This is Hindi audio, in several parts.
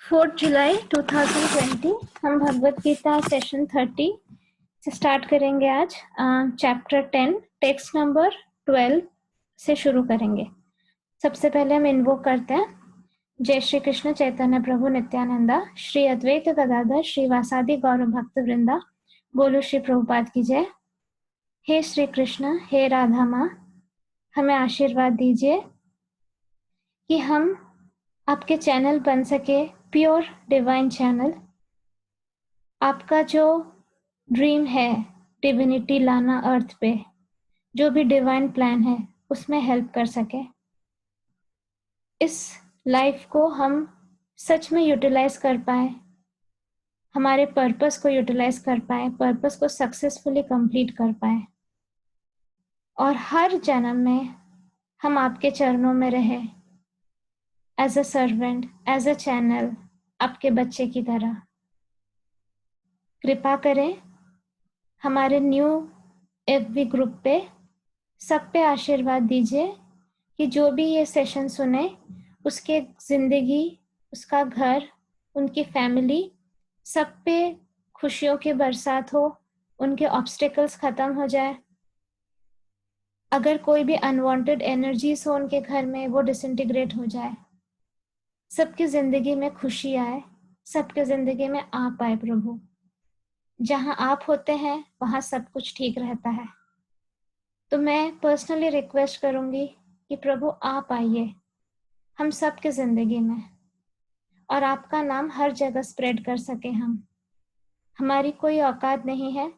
4 जुलाई 2020 हम भगवत गीता सेशन 30 से स्टार्ट करेंगे आज। चैप्टर 10 टेक्स्ट नंबर 12 से शुरू करेंगे। सबसे पहले हम इन्वोक करते हैं। जय श्री कृष्ण चैतन्य प्रभु नित्यानंदा, श्री अद्वैत गदाधर श्रीवासादि गौर भक्त वृंदा, बोलो श्री प्रभुपाद की जय। हे श्री कृष्ण, हे राधा माँ, हमें आशीर्वाद दीजिए कि हम आपके चैनल बन सके, प्योर डिवाइन चैनल। आपका जो ड्रीम है डिविनिटी लाना अर्थ पे, जो भी डिवाइन प्लान है उसमें हेल्प कर सके। इस लाइफ को हम सच में यूटिलाइज कर पाए, हमारे पर्पस को यूटिलाइज कर पाए, पर्पस को सक्सेसफुली कंप्लीट कर पाए, और हर जन्म में हम आपके चरणों में रहे as a servant, as a channel, आपके बच्चे की तरह। कृपा करें हमारे न्यू एफबी ग्रुप पे, सब पे आशीर्वाद दीजिए कि जो भी ये सेशन सुने उसके जिंदगी, उसका घर, उनकी फैमिली, सब पे खुशियों की बरसात हो, उनके ऑब्स्टेकल्स खत्म हो जाए। अगर कोई भी अनवांटेड एनर्जीज हो उनके घर में, वो डिसइंटीग्रेट हो जाए। सबकी जिंदगी में खुशी आए, सबके जिंदगी में आप आए प्रभु। जहां आप होते हैं वहां सब कुछ ठीक रहता है। तो मैं पर्सनली रिक्वेस्ट करूंगी कि प्रभु आप आइए हम सबके जिंदगी में, और आपका नाम हर जगह स्प्रेड कर सके। हमारी कोई औकात नहीं है,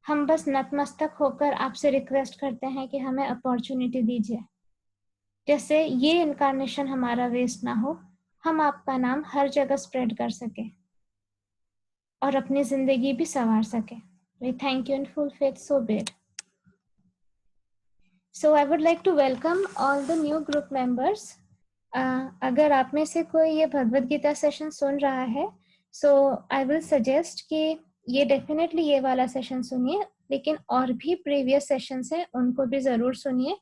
हम बस नतमस्तक होकर आपसे रिक्वेस्ट करते हैं कि हमें अपॉर्चुनिटी दीजिए। जैसे ये इनकारनेशन हमारा वेस्ट ना हो, हम आपका नाम हर जगह स्प्रेड कर सके और अपनी जिंदगी भी संवार सके। We thank you in full faith, so be it. So I would like to welcome all the new group members. अगर आप में से कोई ये भगवत गीता सेशन सुन रहा है, so I will suggest कि ये डेफिनेटली ये वाला सेशन सुनिए, लेकिन और भी प्रीवियस सेशंस हैं उनको भी जरूर सुनिए।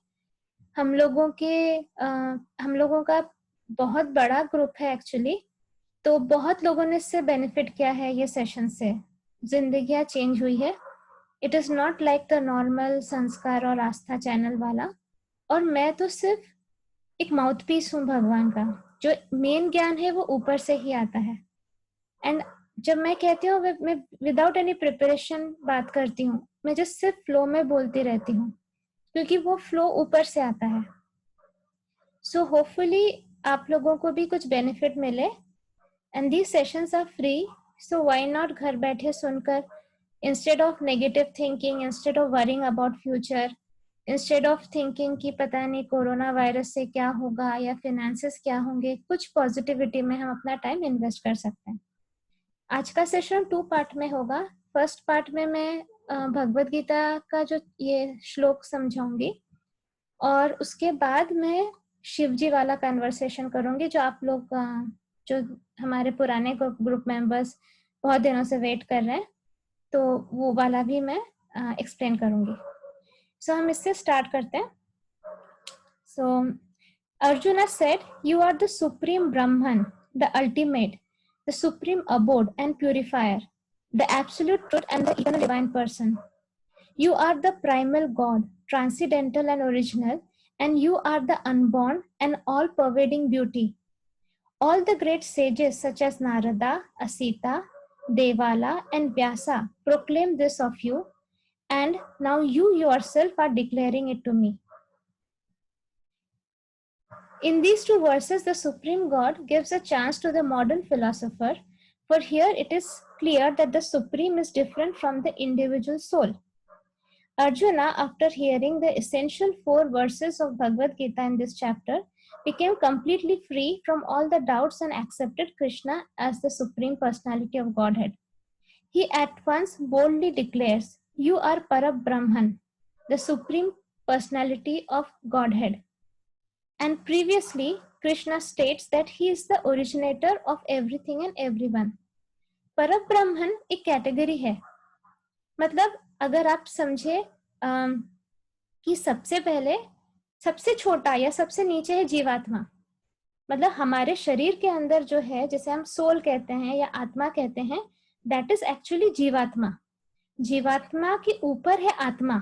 हम लोगों का बहुत बड़ा ग्रुप है एक्चुअली, तो बहुत लोगों ने इससे बेनिफिट किया है, ये सेशन से जिंदगियां चेंज हुई है। It is not like the normal संस्कार और आस्था चैनल वाला, और मैं तो सिर्फ एक माउथ पीस हूँ भगवान का। जो मेन ज्ञान है वो ऊपर से ही आता है, एंड जब मैं कहती हूँ मैं विदाउट एनी प्रिपरेशन बात करती हूँ, मैं जस्ट सिर्फ फ्लो में बोलती रहती हूँ, क्योंकि वो फ्लो ऊपर से आता है। सो होपफुली आप लोगों को भी कुछ बेनिफिट मिले, and these sessions are free, so why not घर बैठे सुनकर, instead of negative thinking, instead of worrying about future, instead of thinking कि पता नहीं कोरोना वायरस से क्या होगा या फिनेंसेस क्या होंगे, कुछ पॉजिटिविटी में हम अपना टाइम इन्वेस्ट कर सकते हैं। आज का सेशन 2 पार्ट में होगा। फर्स्ट पार्ट में मैं भगवत गीता का जो ये श्लोक समझाऊंगी, और उसके बाद मैं शिव जी वाला कन्वर्सेशन करूंगी, जो आप लोग जो हमारे पुराने ग्रुप मेंबर्स बहुत दिनों से वेट कर रहे हैं, तो वो वाला भी मैं एक्सप्लेन करूंगी। सो हम इससे स्टार्ट करते हैं। So Arjuna said, you are the supreme Brahman, the ultimate, the supreme abode and purifier, the absolute truth and the eternal divine person. You are the primal God, transcendental and original, and you are the unborn and all-pervading beauty. All the great sages such as Narada, Asita, Devala and Vyasa proclaim this of you, and now you yourself are declaring it to me. In these two verses, the Supreme God gives a chance to the modern philosopher, for here it is clear that the Supreme is different from the individual soul. Arjuna, after hearing the essential 4 verses of Bhagavad Gita in this chapter, became completely free from all the doubts and accepted Krishna as the Supreme Personality of Godhead. He at once boldly declares, you are Parabrahman, the Supreme Personality of Godhead. And previously, Krishna states that he is the originator of everything and everyone. Parabrahman एक कैटेगरी है, मतलब अगर आप समझे कि सबसे पहले सबसे छोटा या सबसे नीचे है जीवात्मा, मतलब हमारे शरीर के अंदर जो है, जैसे हम सोल कहते हैं या आत्मा कहते हैं, दैट इज एक्चुअली जीवात्मा। जीवात्मा के ऊपर है आत्मा।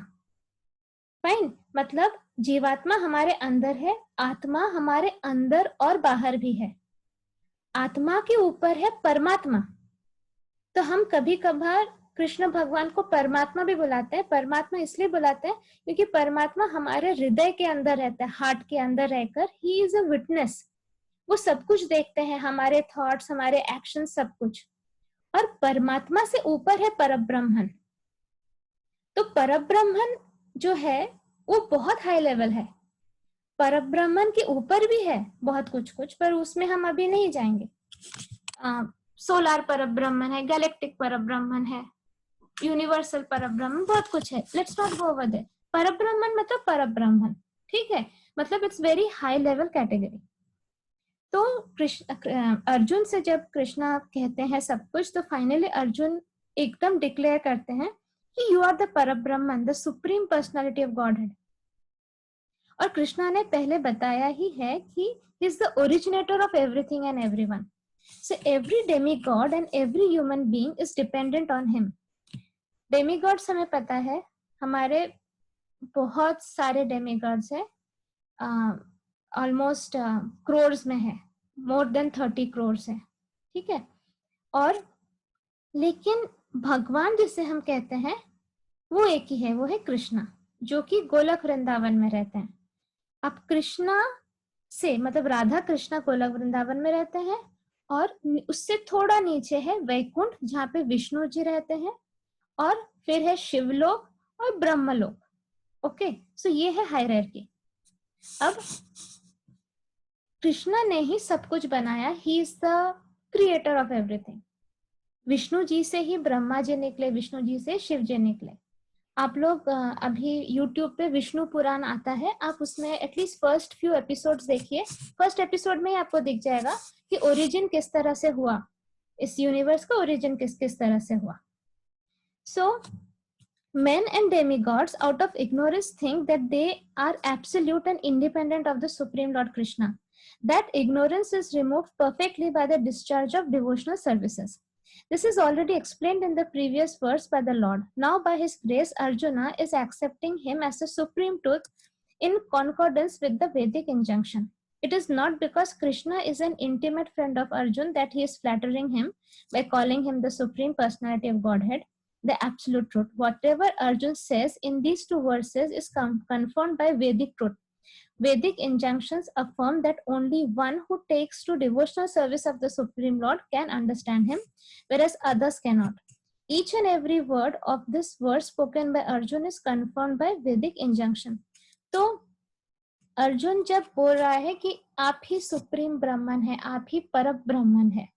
फाइन, मतलब जीवात्मा हमारे अंदर है, आत्मा हमारे अंदर और बाहर भी है। आत्मा के ऊपर है परमात्मा। तो हम कभी कभार कृष्ण भगवान को परमात्मा भी बुलाते हैं। परमात्मा इसलिए बुलाते हैं क्योंकि परमात्मा हमारे हृदय के अंदर रहता है, हार्ट के अंदर रहकर। He is a witness. वो सब कुछ देखते हैं, हमारे थॉट्स, हमारे एक्शन, सब कुछ। और परमात्मा से ऊपर है परब्रह्मन। तो परब्रह्मन जो है वो बहुत हाई लेवल है। परब्रह्मन के ऊपर भी है बहुत कुछ कुछ, पर उसमें हम अभी नहीं जाएंगे। सोलार परब्रह्मन है, गैलेक्टिक परब्रह्मन है, यूनिवर्सल परब्रह्मन, बहुत कुछ है। Let's not go over there. Parabrahman मतलब परब्रह्मन, ठीक है, मतलब it's very high level category. तो अर्जुन से जब कृष्णा कहते हैं सब कुछ, तो फाइनली अर्जुन एकदम डिक्लेयर करते हैं कि you are the Parabrahman, the supreme personality of Godhead. और कृष्णा ने पहले बताया ही है कि he is the originator of everything and everyone. So every demigod and every human being is dependent on him. Demigods हमें पता है, हमारे बहुत सारे डेमीगॉड्स है, ऑलमोस्ट क्रोर्स में है, मोर देन 30 क्रोर्स है, ठीक है। और लेकिन भगवान जिसे हम कहते हैं वो एक ही है, वो है कृष्णा, जो कि गोलक वृंदावन में रहते हैं। अब कृष्णा से मतलब राधा कृष्णा गोलक वृंदावन में रहते हैं, और उससे थोड़ा नीचे है वैकुंठ, जहाँ पे विष्णु जी रहते हैं, और फिर है शिवलोक और ब्रह्मलोक। ओके, सो ये है हायरार्की। अब कृष्णा ने ही सब कुछ बनाया, he is the creator of everything. Vishnu ji से ही ब्रह्मा जी निकले, विष्णु जी से शिव जी निकले। आप लोग अभी YouTube पे विष्णु पुराण आता है, आप उसमें एटलीस्ट फर्स्ट फ्यू एपिसोड्स देखिए। फर्स्ट एपिसोड में ही आपको दिख जाएगा कि ओरिजिन किस तरह से हुआ, इस यूनिवर्स का ओरिजिन किस किस तरह से हुआ। सो men and demigods out of ignorance think that they are absolute and independent of the Supreme Lord Krishna. That ignorance is removed perfectly by the discharge of devotional services. This is already explained in the previous verse by the Lord. Now by his grace, Arjuna is accepting him as the supreme truth in concordance with the Vedic injunction. It is not because Krishna is an intimate friend of Arjun that he is flattering him by calling him the Supreme Personality of Godhead, the absolute truth. Whatever Arjun says in these two verses is confirmed by Vedic truth. Vedic injunctions affirm that only one who takes to devotional service of the Supreme Lord can understand him, whereas others cannot. Each and every word of this verse spoken by Arjun is confirmed by Vedic injunction. तो अर्जुन जब बोल रहा है कि आप ही सुप्रीम ब्रह्मन है, आप ही परम ब्रह्मन है,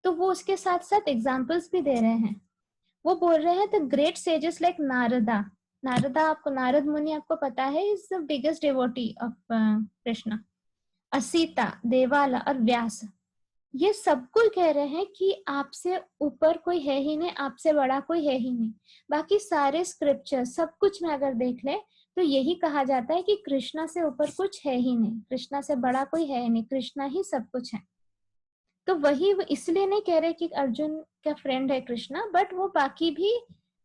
तो वो उसके साथ साथ एग्जाम्पल्स भी दे रहे हैं। वो बोल रहे हैं the great sages like Narada. Narada आपको, नारद मुनि आपको पता है, is the biggest devotee of Krishna. Asitha, देवाला और व्यास, ये सब कुछ कह रहे हैं कि आपसे ऊपर कोई है ही नहीं, आपसे बड़ा कोई है ही नहीं। बाकी सारे स्क्रिप्चर सब कुछ में अगर देख ले तो यही कहा जाता है कि कृष्णा से ऊपर कुछ है ही नहीं, कृष्णा से बड़ा कोई है ही नहीं, कृष्णा ही सब कुछ है। तो वही इसलिए नहीं कह रहे कि अर्जुन का फ्रेंड है कृष्णा, बट वो बाकी भी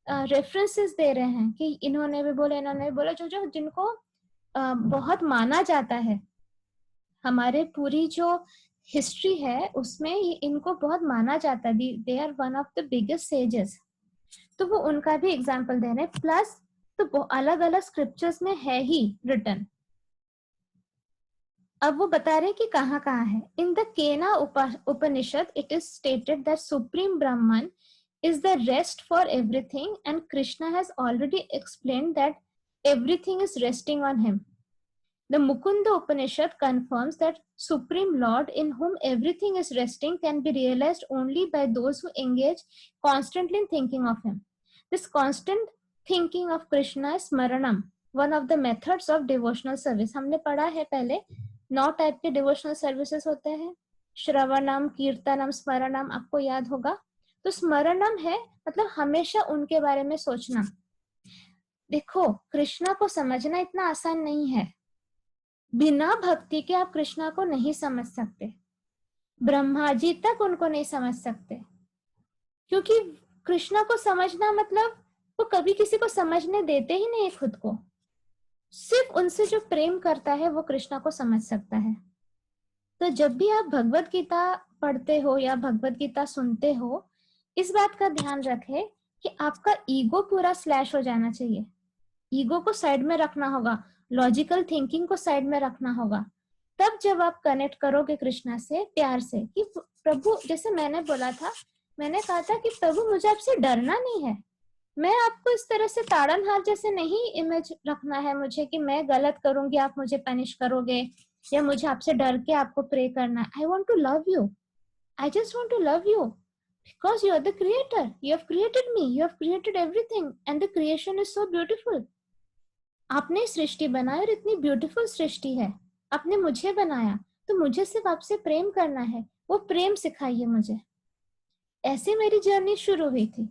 रेफरेंसेस दे रहे हैं कि इन्होंने भी बोला, इन्होंने भी बोला, जो जो जिनको बहुत माना जाता है। हमारे पूरी जो हिस्ट्री है उसमें इनको बहुत माना जाता है, they are one of the biggest sages. तो वो उनका भी एग्जाम्पल दे रहे हैं। प्लस तो अलग अलग स्क्रिप्चर्स में है ही रिटन। अब वो बता रहे कि कहाँ कहाँ है। In the Kena Upanishad it is stated that supreme Brahman is the rest for everything, and Krishna has already explained that everything is resting on him. The Mukunda Upanishad confirms that Supreme Lord in whom everything is resting can be realized only by those who engage constantly in thinking of him. This constant thinking of Krishna is Smaranam, one of the methods of devotional service. हमने पढ़ा है पहले 9 टाइप के devotional services होते हैं, श्रवणम, कीर्तनम, स्मरणम, आपको याद होगा। तो स्मरणम है मतलब हमेशा उनके बारे में सोचना। देखो कृष्णा को समझना इतना आसान नहीं है, बिना भक्ति के आप कृष्णा को नहीं समझ सकते, ब्रह्मा जी तक उनको नहीं समझ सकते, क्योंकि कृष्णा को समझना मतलब वो कभी किसी को समझने देते ही नहीं खुद को। सिर्फ उनसे जो प्रेम करता है वो कृष्णा को समझ सकता है। तो जब भी आप भगवत गीता पढ़ते हो या भगवत गीता सुनते हो, इस बात का ध्यान रखें कि आपका ईगो पूरा स्लैश हो जाना चाहिए। ईगो को साइड में रखना होगा, लॉजिकल थिंकिंग को साइड में रखना होगा। तब जब आप कनेक्ट करोगे कृष्णा से प्यार से कि प्रभु, जैसे मैंने बोला था, मैंने कहा था कि प्रभु मुझे आपसे डरना नहीं है, मैं आपको इस तरह से ताड़नहार जैसे नहीं इमेज रखना है मुझे कि मैं गलत करूंगी आप मुझे पनिश करोगे, या मुझे आपसे डर के आपको प्रे करना है। I want to love you, I just want to love you because you are the creator, you have created me, you have created everything and the creation is so beautiful. आपने सृष्टि बनाई और इतनी ब्यूटीफुल सृष्टि है, आपने मुझे बनाया, तो मुझे सिर्फ आपसे प्रेम करना है, वो प्रेम सिखाइए मुझे। ऐसे मेरी जर्नी शुरू हुई थी।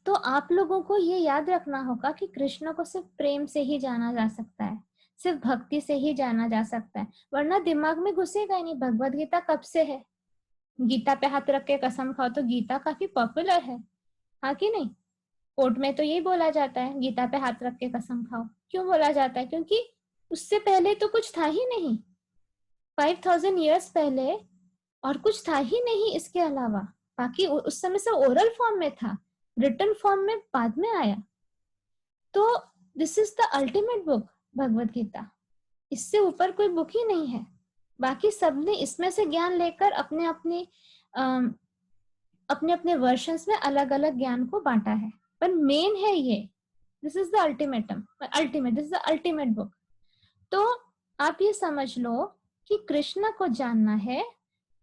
तो आप लोगों को ये याद रखना होगा कि कृष्ण को सिर्फ प्रेम से ही जाना जा सकता है, सिर्फ भक्ति से ही जाना जा सकता है, वरना दिमाग में घुसेगा ही नहीं। भगवत गीता कब से है? गीता पे हाथ रख के कसम खाओ, तो गीता काफी पॉपुलर है, हाँ कि नहीं? कोर्ट में तो यही बोला जाता है, गीता पे हाथ रख के कसम खाओ। क्यों बोला जाता है? क्योंकि उससे पहले तो कुछ था ही नहीं, 5000 ईयर्स पहले और कुछ था ही नहीं इसके अलावा। बाकी उस समय से ओरल फॉर्म में था, रिटन फॉर्म में बाद में आया। तो this is the ultimate book Bhagavad Gita, इससे ऊपर कोई बुक ही नहीं है। बाकी सबने इसमें से ज्ञान लेकर अपने अपने वर्शंस में अलग अलग ज्ञान को बांटा है, पर मेन है ये, this is the ultimate this is the ultimate book. तो आप ये समझ लो कि कृष्ण को जानना है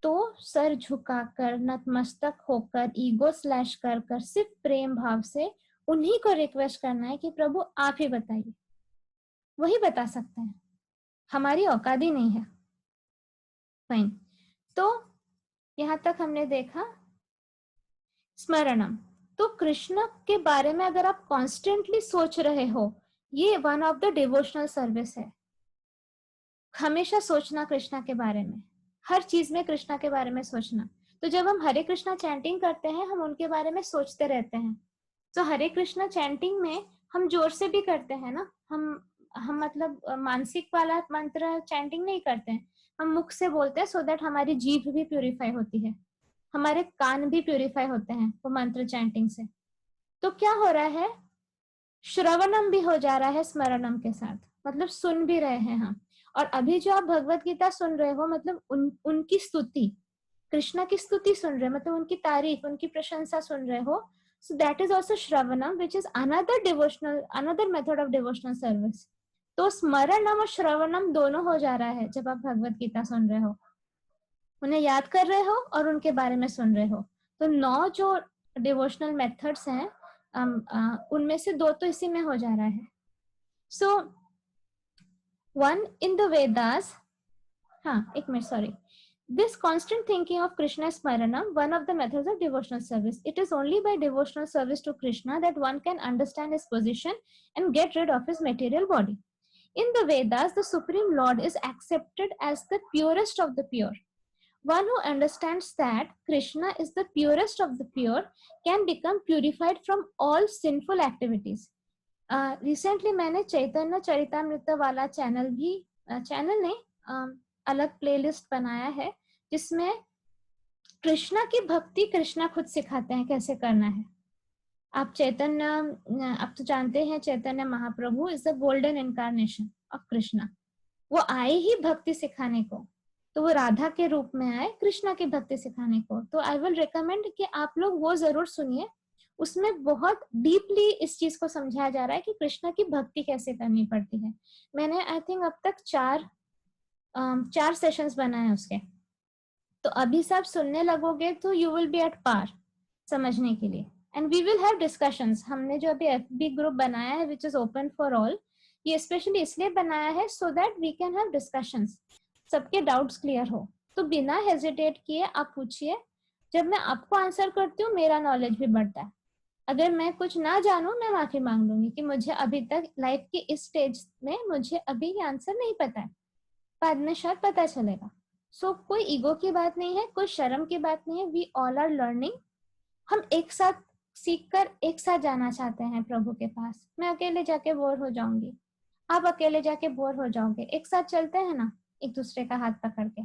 तो सर झुकाकर, नतमस्तक होकर, ईगो स्लैश कर सिर्फ प्रेम भाव से उन्हीं को रिक्वेस्ट करना है कि प्रभु आप ही बताइए, वही बता सकते हैं, हमारी औकात ही नहीं है। फाइन, तो यहां तक हमने देखा स्मरणम। तो कृष्ण के बारे में अगर आप कॉन्स्टेंटली सोच रहे हो, ये one of the devotional service है। हमेशा सोचना कृष्णा के बारे में, हर चीज में कृष्णा के बारे में सोचना। तो जब हम हरे कृष्णा चैंटिंग करते हैं, हम उनके बारे में सोचते रहते हैं। तो हरे कृष्णा चैंटिंग में हम जोर से भी करते हैं ना, हम मतलब मानसिक वाला मंत्र चैंटिंग नहीं करते हैं, हम मुख से बोलते हैं, सो दैट हमारी जीभ भी प्यूरिफाई होती है, हमारे कान भी प्यूरिफाई होते हैं वो मंत्र चैंटिंग से। तो क्या हो रहा है, श्रवणम भी हो जा रहा है स्मरणम के साथ, मतलब सुन भी रहे हैं हम। और अभी जो आप भगवत गीता सुन रहे हो, मतलब उनकी स्तुति, कृष्णा की स्तुति सुन रहे हो, मतलब उनकी तारीफ, उनकी प्रशंसा सुन रहे हो। So that is also shravanam, which is another method of devotional service. तो स्मरणम और श्रवणम दोनों हो जा रहा है जब आप भगवत गीता सुन रहे हो, उन्हें याद कर रहे हो और उनके बारे में सुन रहे हो। तो 9 जो डिवोशनल मेथड्स हैं, उनमें से 2 तो इसी में हो जा रहा है। So one in the Vedas, हाँ एक minute, sorry, this constant thinking of Krishna Smaranam, one of the methods of devotional service. It is only by devotional service to Krishna that one can understand his position and get rid of his material body. In the Vedas, the Supreme Lord is accepted as the purest of the pure. One who understands that Krishna is the purest of the pure can become purified from all sinful activities. Recently मैंने चैतन्य चरितामृत वाला चैनल नहीं, अलग प्लेलिस्ट बनाया है, जिसमें कृष्णा की भक्ति कृष्णा खुद सिखाते हैं कैसे करना है। आप तो जानते हैं Chaitanya Mahaprabhu is the golden incarnation of Krishna. वो आए ही भक्ति सिखाने को, तो वो राधा के रूप में आए कृष्णा की भक्ति सिखाने को। तो आई विल रिकमेंड कि आप लोग वो जरूर सुनिए, उसमें बहुत डीपली इस चीज को समझाया जा रहा है कि कृष्णा की भक्ति कैसे करनी पड़ती है। मैंने आई थिंक अब तक 4 सेशंस बनाए उसके, तो अभी से आप सुनने लगोगे तो you will be at par समझने के लिए। And we will have discussions. हमने जो अभी एफबी ग्रुप बनाया है which is open for all, ये स्पेशली इसलिए बनाया है so that we can have discussions, सबके डाउट्स क्लियर हो। तो बिना हेजिटेट किए आप पूछिए, जब मैं आपको आंसर करती हूँ मेरा नॉलेज भी बढ़ता है। अगर मैं कुछ ना जानूं, मैं माफी मांग लूंगी कि मुझे अभी तक लाइफ के इस स्टेज में मुझे अभी ये आंसर नहीं पता है, बाद में शायद पता चलेगा। सो कोई ईगो की बात नहीं है, कोई शर्म की बात नहीं है। We all are learning. हम एक साथ सीखकर एक साथ जाना चाहते हैं प्रभु के पास। मैं अकेले जाके बोर हो जाऊंगी, आप अकेले जाके बोर हो जाओगे। एक साथ चलते हैं ना, एक दूसरे का हाथ पकड़ के,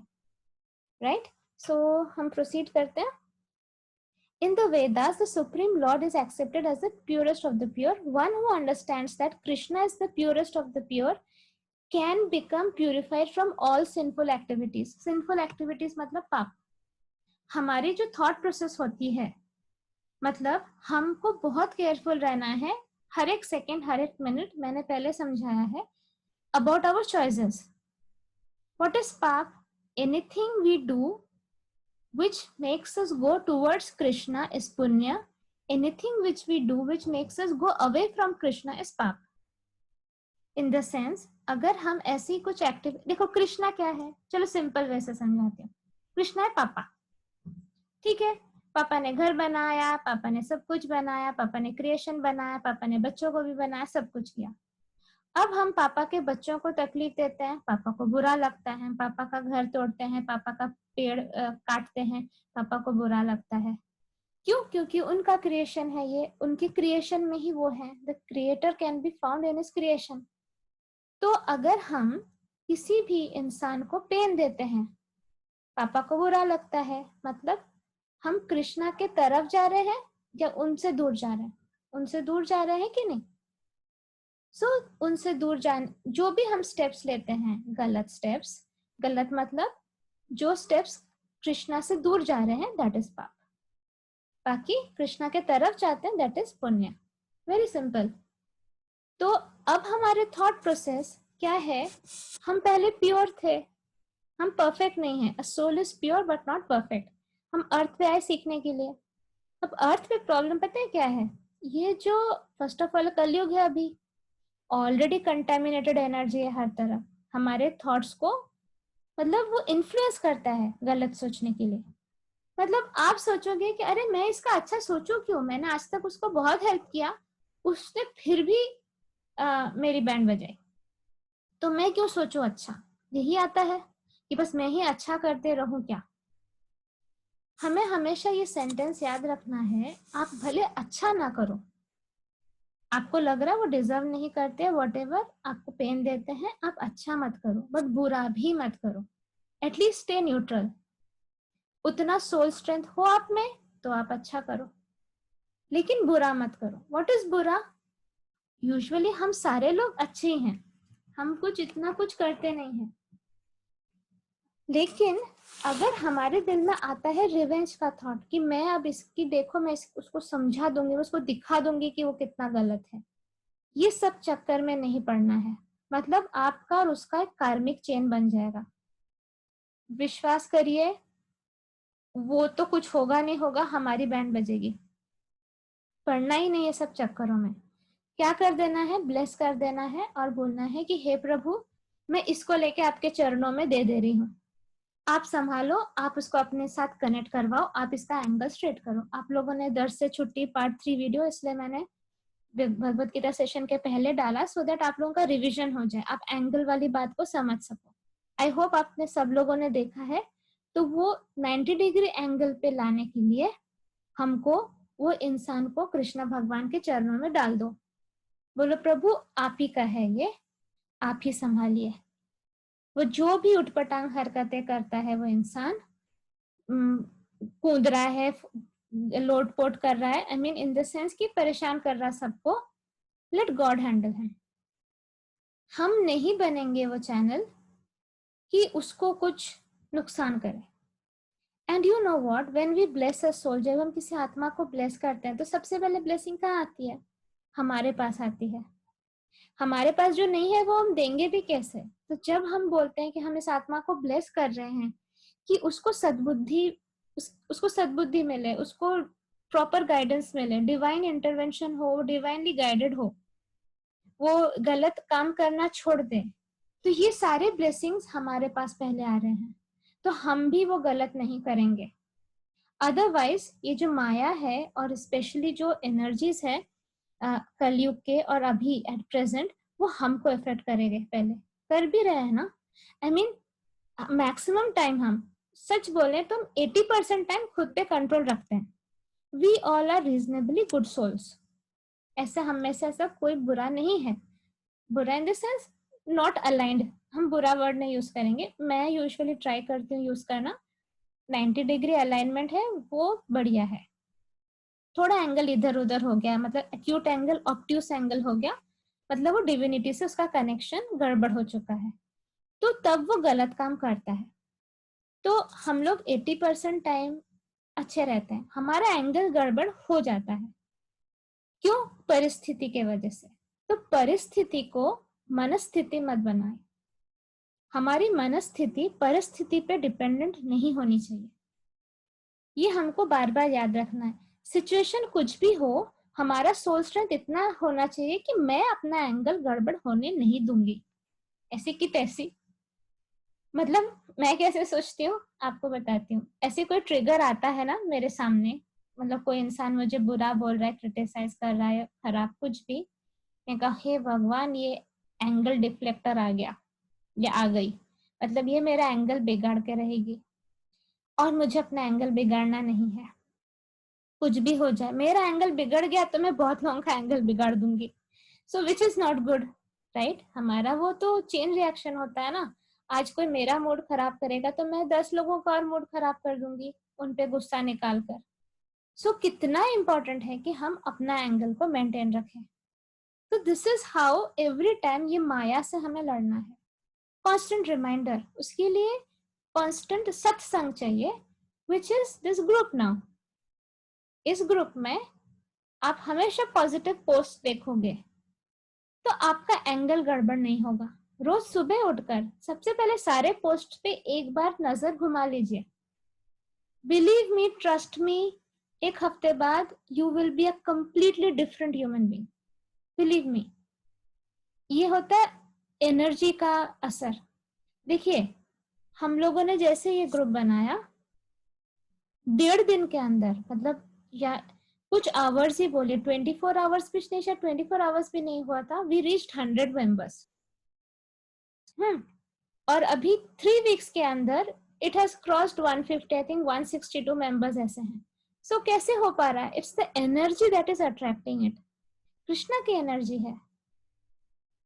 राइट? सो हम प्रोसीड करते हैं। In the Vedas, the Supreme Lord is accepted as the purest of the pure. One who understands that Krishna is the purest of the pure can become purified from all sinful activities. Sinful activities मतलब पाप। हमारी जो थॉट प्रोसेस होती है, मतलब हमको बहुत केयरफुल रहना है हर एक सेकेंड, हर एक मिनट। मैंने पहले समझाया है about our choices. What is पाप? Anything we do which makes us go towards Krishna is punya. Anything which we do which makes us go away from Krishna is pap. In the sense, अगर हम ऐसी कुछ एक्टिविटी, देखो कृष्णा क्या है, चलो सिंपल वे से समझाते हैं। कृष्णा है पापा, ठीक है? पापा ने घर बनाया, पापा ने सब कुछ बनाया, पापा ने क्रिएशन बनाया, पापा ने बच्चों को भी बनाया, सब कुछ किया। अब हम पापा के बच्चों को तकलीफ देते हैं, पापा को बुरा लगता है। पापा का घर तोड़ते हैं, पापा का पेड़ काटते हैं, पापा को बुरा लगता है। क्यों? क्योंकि उनका क्रिएशन है ये, उनकी क्रिएशन में ही वो है। The creator can be found in his creation. तो अगर हम किसी भी इंसान को पेन देते हैं, पापा को बुरा लगता है, मतलब हम कृष्णा के तरफ जा रहे हैं या उनसे दूर जा रहे हैं? उनसे दूर जा रहे हैं कि नहीं? सो उनसे दूर जाने, जो भी हम स्टेप्स लेते हैं गलत स्टेप्स, गलत मतलब जो स्टेप्स कृष्णा से दूर जा रहे हैं, दैट इज पाप। बाकी कृष्णा के तरफ जाते हैं, दैट इज पुण्य। Very simple. तो अब हमारे थॉट प्रोसेस क्या है? हम पहले प्योर थे, हम परफेक्ट नहीं है। A soul is pure but not perfect. हम अर्थ पे आए सीखने के लिए। अब अर्थ पे प्रॉब्लम पता है क्या है? ये जो फर्स्ट ऑफ ऑल कलयुग है, अभी ऑलरेडी कंटेमिनेटेड एनर्जी है हर तरफ। हमारे थॉट्स को मतलब वो इन्फ्लुएंस करता है गलत सोचने के लिए। मतलब आप सोचोगे कि अरे मैं इसका अच्छा सोचूं क्यों, मैंने आज तक उसको बहुत हेल्प किया, उसने फिर भी मेरी बैंड बजाई, तो मैं क्यों सोचूं अच्छा। यही आता है कि बस मैं ही अच्छा करते रहूं क्या। हमें हमेशा ये सेंटेंस याद रखना है, आप भले अच्छा ना करो, आपको लग रहा है वो डिजर्व नहीं करते, व्हाटएवर आपको पेन देते हैं, आप अच्छा मत करो, बट बुरा भी मत करो। At least stay neutral. उतना सोल स्ट्रेंथ हो आप में तो आप अच्छा करो, लेकिन बुरा मत करो। व्हाट इज बुरा? यूजुअली हम सारे लोग अच्छे ही हैं, हम कुछ इतना कुछ करते नहीं हैं, लेकिन अगर हमारे दिल में आता है रिवेंज का थॉट कि मैं अब इसकी, देखो मैं उसको समझा दूंगी, उसको दिखा दूंगी कि वो कितना गलत है, ये सब चक्कर में नहीं पड़ना है। मतलब आपका और उसका एक कार्मिक चेन बन जाएगा। विश्वास करिए, वो तो कुछ होगा नहीं होगा, हमारी बैंड बजेगी। पढ़ना ही नहीं है सब चक्करों में। क्या कर देना है? ब्लेस कर देना है और बोलना है कि हे प्रभु, मैं इसको लेके आपके चरणों में दे रही हूँ, आप संभालो, आप उसको अपने साथ कनेक्ट करवाओ, आप इसका एंगल स्ट्रेट करो। आप लोगों ने दर्द से छुट्टी पार्ट 3 वीडियो इसलिए मैंने भगवत गीता सेशन के पहले डाला, सो दैट आप लोगों का रिवीजन हो जाए, आप एंगल वाली बात को समझ सको। आई होप आपने सब लोगों ने देखा है। तो वो 90 डिग्री एंगल पे लाने के लिए हमको वो इंसान को कृष्ण भगवान के चरणों में डाल दो। बोलो प्रभु आप ही का है ये, आप ही संभालिए। वो जो भी उठपटांग हरकतें करता है वो इंसान, कूद रहा है, लोटपोट कर रहा है, I mean in the sense कि परेशान कर रहा है सबको, लेट गॉड हैंडल है। हम नहीं बनेंगे वो चैनल कि उसको कुछ नुकसान करे। And you know what, when we bless a soul, जब हम किसी आत्मा को ब्लेस करते हैं तो सबसे पहले ब्लेसिंग कहाँ आती है? हमारे पास आती है। हमारे पास जो नहीं है वो हम देंगे भी कैसे? तो जब हम बोलते हैं कि हम इस आत्मा को ब्लेस कर रहे हैं कि उसको सद्बुद्धि, उसको सद्बुद्धि मिले, उसको प्रॉपर गाइडेंस मिले, डिवाइन इंटरवेंशन हो, डिवाइनली गाइडेड हो, वो गलत काम करना छोड़ दे, तो ये सारे ब्लेसिंग्स हमारे पास पहले आ रहे हैं, तो हम भी वो गलत नहीं करेंगे। अदरवाइज ये जो माया है और स्पेशली जो एनर्जीज है कलयुग के और अभी एट प्रेजेंट, वो हमको इफेक्ट करेंगे, पहले कर भी रहे हैं ना। आई मीन मैक्सिमम टाइम हम सच बोले तो 80% टाइम खुद पे कंट्रोल रखते हैं. We all are reasonably good souls. ऐसा हम में से ऐसा कोई बुरा नहीं है. बुरा in the sense not aligned. हम बुरा वर्ड नहीं यूज करेंगे. मैं यूजुअली ट्राई करती हूँ यूज करना. 90 डिग्री अलाइनमेंट है वो बढ़िया है. थोड़ा एंगल इधर उधर हो गया, मतलब एक्यूट एंगल ऑब्ट्यूस एंगल हो गया, मतलब वो डिविनिटी से उसका कनेक्शन गड़बड़ हो चुका है, तो तब वो गलत काम करता है. तो हम लोग 80% टाइम अच्छे रहते हैं, हमारा एंगल गड़बड़ हो जाता है. क्यों? परिस्थिति के वजह से. तो परिस्थिति को मनस्थिति मत बनाए. हमारी मनस्थिति परिस्थिति पे डिपेंडेंट नहीं होनी चाहिए. ये हमको बार बार याद रखना है. सिचुएशन कुछ भी हो, हमारा सोल स्ट्रेंथ इतना होना चाहिए कि मैं अपना एंगल गड़बड़ होने नहीं दूंगी. ऐसी की तैसी. मतलब मैं कैसे सोचती हूँ आपको बताती हूँ. ऐसे कोई ट्रिगर आता है ना मेरे सामने, मतलब कोई इंसान मुझे बुरा बोल रहा है, क्रिटिसाइज कर रहा है, खराब कुछ भी, मैं कहा हे भगवान ये एंगल डिफ्लेक्टर आ गया या आ गई, मतलब ये मेरा एंगल बिगाड़ के रहेगी और मुझे अपना एंगल बिगाड़ना नहीं है. कुछ भी हो जाए, मेरा एंगल बिगड़ गया तो मैं बहुत लोगों का एंगल बिगाड़ दूंगी. So which is not good, right. हमारा वो तो चेन रिएक्शन होता है ना. आज कोई मेरा मूड खराब करेगा तो मैं 10 लोगों का और मूड खराब कर दूंगी उन पे गुस्सा निकाल कर. सो कितना इंपॉर्टेंट है कि हम अपना एंगल को मेंटेन रखें. तो this is how every time ये माया से हमें लड़ना है. कांस्टेंट रिमाइंडर, उसके लिए कांस्टेंट सत्संग चाहिए, which is this group. Now इस ग्रुप में आप हमेशा पॉजिटिव पोस्ट देखोगे तो आपका एंगल गड़बड़ नहीं होगा. रोज सुबह उठकर सबसे पहले सारे पोस्ट पे एक बार नजर घुमा लीजिए. बिलीव मी, ट्रस्ट मी, एक हफ्ते बाद you will be a completely different human being. Believe me. ये होता है एनर्जी का असर. देखिए हम लोगों ने जैसे ये ग्रुप बनाया, 1.5 दिन के अंदर, मतलब या कुछ आवर्स ही बोले, 24 आवर्स भी नहीं, शायद 24 आवर्स भी नहीं हुआ था, वी रीच्ड 100 मेंबर्स. और अभी 3 वीक्स के अंदर it has crossed 150, I think 162 members ऐसे हैं. सो कैसे हो पा रहा है? It's the energy that is attracting it. Krishna की एनर्जी है,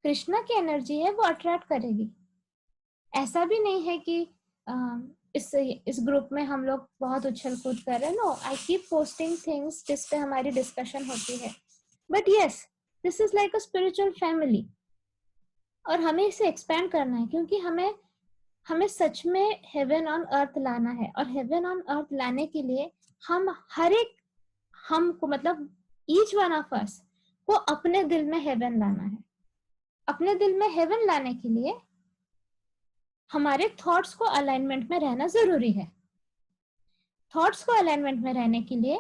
कृष्णा की एनर्जी है, वो अट्रैक्ट करेगी. ऐसा भी नहीं है कि इस ग्रुप में हम लोग बहुत उछल कूद कर रहे हैं. No, I keep posting things जिस पे हमारी डिस्कशन होती है. But yes, this is like a spiritual family और हमें इसे एक्सपैंड करना है, क्योंकि हमें सच में हेवन ऑन अर्थ लाना है. और हेवन ऑन अर्थ लाने के लिए हम हर एक हमको, मतलब ईच वन ऑफ अस को अपने दिल में हेवन लाना है. अपने दिल में हेवन लाने के लिए हमारे थॉट्स को अलाइनमेंट में रहना जरूरी है. थॉट्स को अलाइनमेंट में रहने के लिए,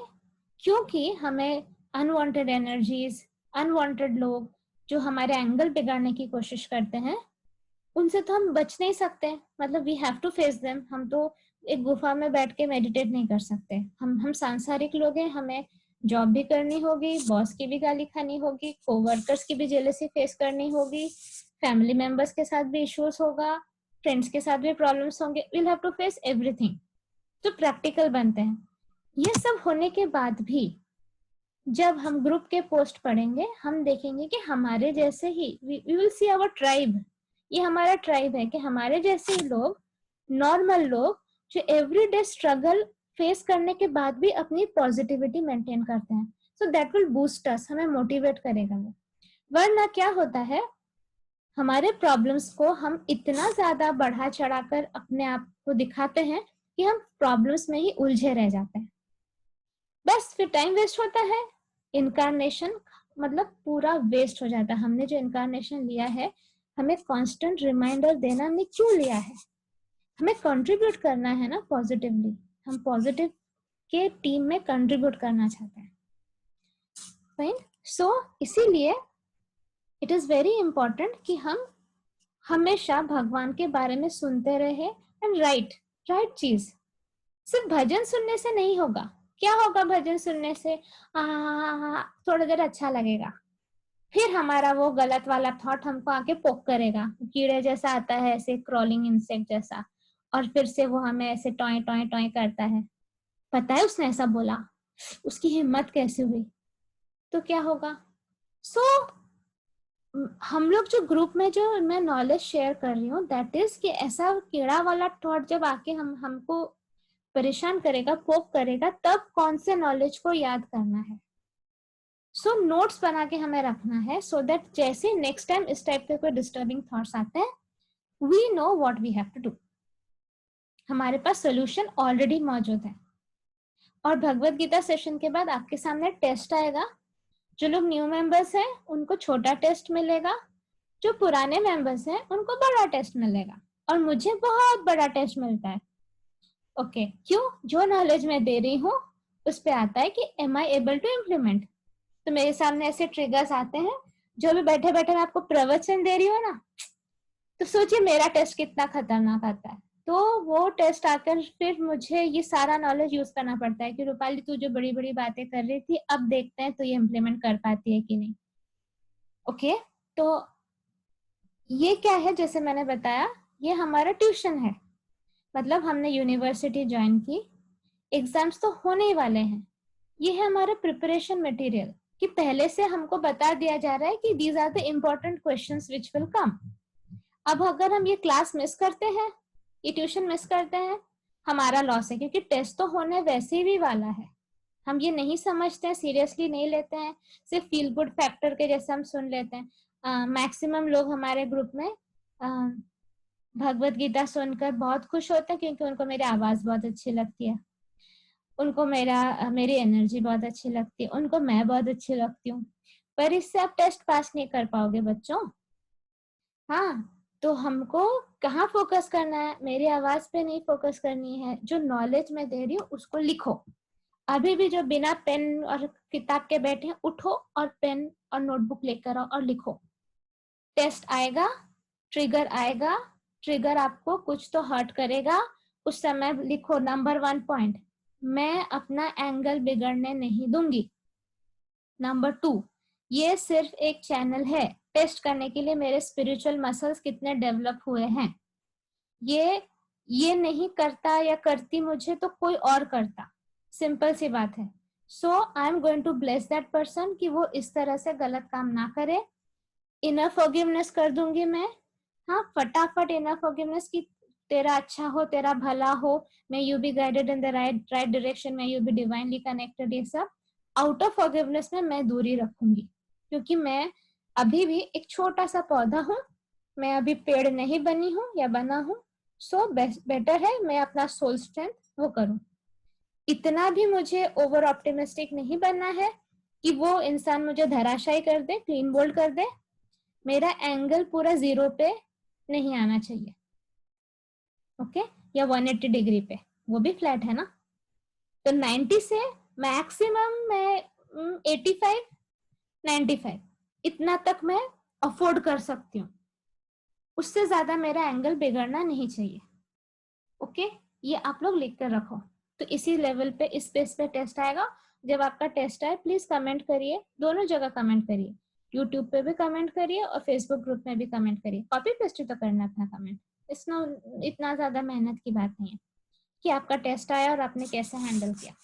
क्योंकि हमें अनवांटेड एनर्जीज, अनवांटेड लोग जो हमारे एंगल बिगाड़ने की कोशिश करते हैं, उनसे तो हम बच नहीं सकते. मतलब we have to face them. हम तो एक गुफा में बैठ के मेडिटेट नहीं कर सकते. हम सांसारिक लोग हैं, हमें जॉब भी करनी होगी, बॉस की भी गाली खानी होगी, कोवर्कर्स की भी जेलसी फेस करनी होगी, फैमिली मेंबर्स के साथ भी इश्यूज होगा, फ्रेंड्स के साथ भी प्रॉब्लम्स होंगे. We'll have to face everything. तो प्रैक्टिकल बनते हैं. ये सब होने के बाद भी जब हम ग्रुप के पोस्ट पढ़ेंगे, हम देखेंगे कि हमारे जैसे ही, we will see our tribe. ये हमारा ट्राइब है कि हमारे जैसे ही लोग, नॉर्मल लोग, जो एवरीडे स्ट्रगल फेस करने के बाद भी अपनी पॉजिटिविटी मेंटेन करते हैं. सो दैट विल बूस्ट अस, हमें मोटिवेट करेगा वो. वरना क्या होता है, हमारे प्रॉब्लम्स को हम इतना ज्यादा बढ़ा चढ़ाकर अपने आप को दिखाते हैं कि हम प्रॉब्लम्स में ही उलझे रह जाते हैं. बस फिर टाइम वेस्ट होता है. इनकारनेशन मतलब पूरा वेस्ट हो जाता है. हमने जो इनकारनेशन लिया है, हमें कांस्टेंट रिमाइंडर देना हमने क्यों लिया है? हमें कंट्रीब्यूट करना है ना पॉजिटिवली. हम पॉजिटिव के टीम में कंट्रीब्यूट करना चाहते हैं. फाइन. सो इसीलिए इट इज वेरी इंपॉर्टेंट कि हम हमेशा भगवान के बारे में सुनते रहे एंड राइट चीज. सिर्फ भजन सुनने से नहीं होगा. क्या होगा भजन सुनने से? थोड़ी देर अच्छा लगेगा, फिर हमारा वो गलत वाला थॉट हमको आके पोक करेगा, कीड़े जैसा आता है, ऐसे क्रॉलिंग इंसेक्ट जैसा, और फिर से वो हमें ऐसे टॉय टॉय टॉय करता है, पता है उसने ऐसा बोला, उसकी हिम्मत कैसे हुई, तो क्या होगा? सो हम लोग जो ग्रुप में जो मैं नॉलेज शेयर कर रही हूँ, दैट इज कि ऐसा कीड़ा वाला थॉट जब आके हमको परेशान करेगा, पोक करेगा, तब कौन से नॉलेज को याद करना है। सो नोट्स बना के हमें रखना है, सो दैट जैसे नेक्स्ट टाइम इस टाइप के कोई डिस्टर्बिंग थॉट्स आते हैं, we know what we have to do, हमारे पास सोल्यूशन ऑलरेडी मौजूद है। और भगवत गीता सेशन के बाद आपके सामने टेस्ट आएगा, जो लोग न्यू मेंबर्स हैं उनको छोटा टेस्ट मिलेगा, जो पुराने मेंबर्स हैं उनको बड़ा टेस्ट मिलेगा, और मुझे बहुत बड़ा टेस्ट मिलता है। ओके, क्यों? जो नॉलेज मैं दे रही हूँ उस पे आता है कि am I able to implement. तो मेरे सामने ऐसे ट्रिगर्स आते हैं, जो भी बैठे बैठे मैं आपको प्रवचन दे रही हूँ ना, तो सोचिए मेरा टेस्ट कितना खतरनाक आता है। तो वो टेस्ट आकर फिर मुझे ये सारा नॉलेज यूज करना पड़ता है कि रूपाली तू जो बड़ी बड़ी बातें कर रही थी, अब देखते हैं तो ये इम्प्लीमेंट कर पाती है कि नहीं। ओके, तो ये क्या है, जैसे मैंने बताया, ये हमारा ट्यूशन है, मतलब हमने यूनिवर्सिटी ज्वाइन की, एग्जाम्स तो होने ही वाले हैं, ये है हमारा प्रिपरेशन मटेरियल, कि पहले से हमको बता दिया जा रहा है कि these are the important questions which will come. अब अगर हम ये क्लास मिस करते हैं, ये ट्यूशन मिस करते हैं, हमारा लॉस है, क्योंकि टेस्ट तो होने वैसे भी वाला है। हम ये नहीं समझते हैं, सीरियसली नहीं लेते हैं, सिर्फ फील गुड फैक्टर के जैसे हम सुन लेते हैं। मैक्सिमम लोग हमारे ग्रुप में भगवत गीता सुनकर बहुत खुश होते हैं, क्योंकि उनको मेरी आवाज बहुत अच्छी लगती है, उनको मेरी एनर्जी बहुत अच्छी लगती है, उनको मैं बहुत अच्छी लगती हूँ। पर इससे आप टेस्ट पास नहीं कर पाओगे बच्चों। हाँ, तो हमको कहाँ फोकस करना है? मेरी आवाज पे नहीं फोकस करनी है, जो नॉलेज मैं दे रही हूँ उसको लिखो। अभी भी जो बिना पेन और किताब के बैठे हैं, उठो और पेन और नोटबुक लेकर आओ और लिखो। टेस्ट आएगा, ट्रिगर आएगा, ट्रिगर आपको कुछ तो हर्ट करेगा, उस समय लिखो नंबर 1 पॉइंट, मैं अपना एंगल बिगड़ने नहीं दूंगी। नंबर 2, ये सिर्फ एक चैनल है टेस्ट करने के लिए मेरे स्पिरिचुअल मसल्स कितने डेवलप हुए हैं। ये नहीं करता या करती मुझे तो कोई और करता, सिंपल सी बात है। So I am going to bless that person कि वो इस तरह से गलत काम ना करे। इनर फॉरगिवनेस कर दूंगी मैं, हाँ, फटाफट इनर फॉरगिवनेस की, तेरा अच्छा हो, तेरा भला हो, may you be guided in the right direction, may you be divinely connected, ये सब आउट ऑफ फॉरगिवनेस में मैं दूरी रखूंगी, क्योंकि मैं अभी भी एक छोटा सा पौधा हूँ, मैं अभी पेड़ नहीं बनी हूँ या बना हूँ। सो बेटर है मैं अपना सोल स्ट्रेंथ वो करूँ। इतना भी मुझे ओवर ऑप्टिमिस्टिक नहीं बनना है कि वो इंसान मुझे धराशायी कर दे, क्लीन बोल्ड कर दे। मेरा एंगल पूरा 0 पे नहीं आना चाहिए, ओके, या 180 डिग्री पे, वो भी फ्लैट है ना। तो 90 से मैक्सिमम मैं 85, 95 इतना तक मैं अफोर्ड कर सकती हूँ, उससे ज्यादा मेरा एंगल बिगड़ना नहीं चाहिए। ओके, ये आप लोग लिख कर रखो। तो इसी लेवल पे, इस पेस पे टेस्ट आएगा। जब आपका टेस्ट आए प्लीज कमेंट करिए, दोनों जगह कमेंट करिए, यूट्यूब पे भी कमेंट करिए और फेसबुक ग्रुप में भी कमेंट करिए। कॉपी पेस्ट तो करना अपना कमेंट, इतना ज्यादा मेहनत की बात नहीं है कि आपका टेस्ट आया और आपने कैसे हैंडल किया।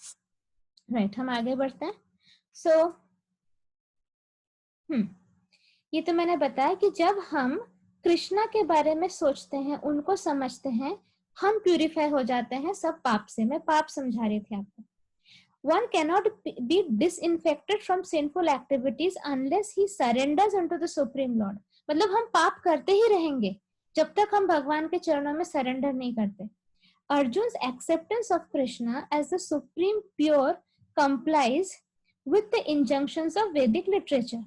राइट, हम आगे बढ़ते हैं। सो ये तो मैंने बताया कि जब हम कृष्णा के बारे में सोचते हैं, उनको समझते हैं, हम प्यूरिफाई हो जाते हैं सब पाप से। मैं पाप समझा रही थी आपको। One cannot be disinfected from sinful activities unless he surrenders unto the Supreme Lord. मतलब हम पाप करते ही रहेंगे जब तक हम भगवान के चरणों में सरेंडर नहीं करते। Arjun's acceptance of Krishna as the supreme pure complies with the injunctions of Vedic literature.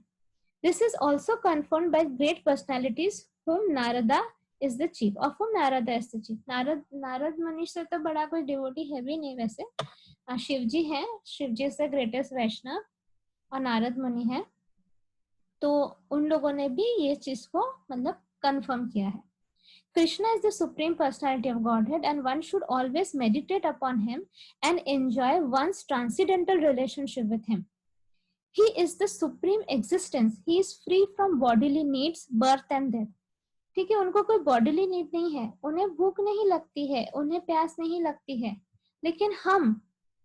This is also confirmed by great personalities whom Narada is the chief, of whom Narada is the chief. Narad Manish से तो बड़ा कोई डिवोटी है भी नहीं वैसे, शिव जी हैं, शिव जी से ग्रेटेस्ट वैष्णव और नारद मुनि है, तो उन लोगों ने भी ये चीज को मतलब कंफर्म किया है। Krishna is the supreme personality of Godhead and one should always meditate upon him and enjoy one's transcendental relationship with him. He is the supreme existence. He is free from bodily needs, birth and death. ठीक है, उनको कोई बॉडीली नीड नहीं है, उन्हें भूख नहीं लगती है, उन्हें प्यास नहीं लगती है, लेकिन हम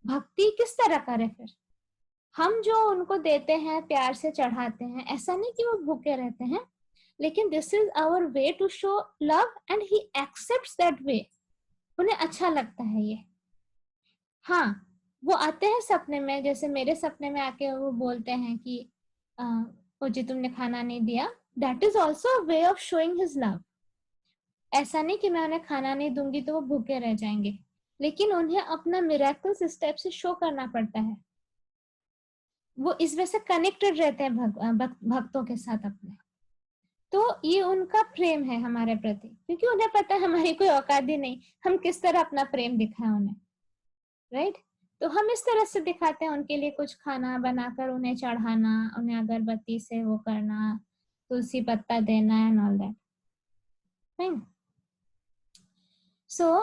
भक्ति किस तरह करें फिर? हम जो उनको देते हैं, प्यार से चढ़ाते हैं, ऐसा नहीं कि वो भूखे रहते हैं, लेकिन this is our way to show love and he accepts that way. उन्हें अच्छा लगता है ये। हाँ, वो आते हैं सपने में, जैसे मेरे सपने में आके वो बोलते हैं कि मुझे तुमने खाना नहीं दिया, that is also a way of showing his love. ऐसा नहीं कि मैं उन्हें खाना नहीं दूंगी तो वो भूखे रह जाएंगे, लेकिन उन्हें अपना मिरेकल्स स्टेप से शो करना पड़ता है। वो इस वजह से कनेक्टेड रहते हैं भक्तों के साथ अपने। तो ये उनका प्रेम है हमारे प्रति, क्योंकि उन्हें पता है हमारी कोई औकात ही नहीं, हम किस तरह अपना प्रेम दिखाएं उन्हें, राइट? तो हम इस तरह से दिखाते हैं, उनके लिए कुछ खाना बनाकर उन्हें चढ़ाना, उन्हें अगरबत्ती से वो करना, तुलसी पत्ता देना एंड ऑल दैट, फाइन। सो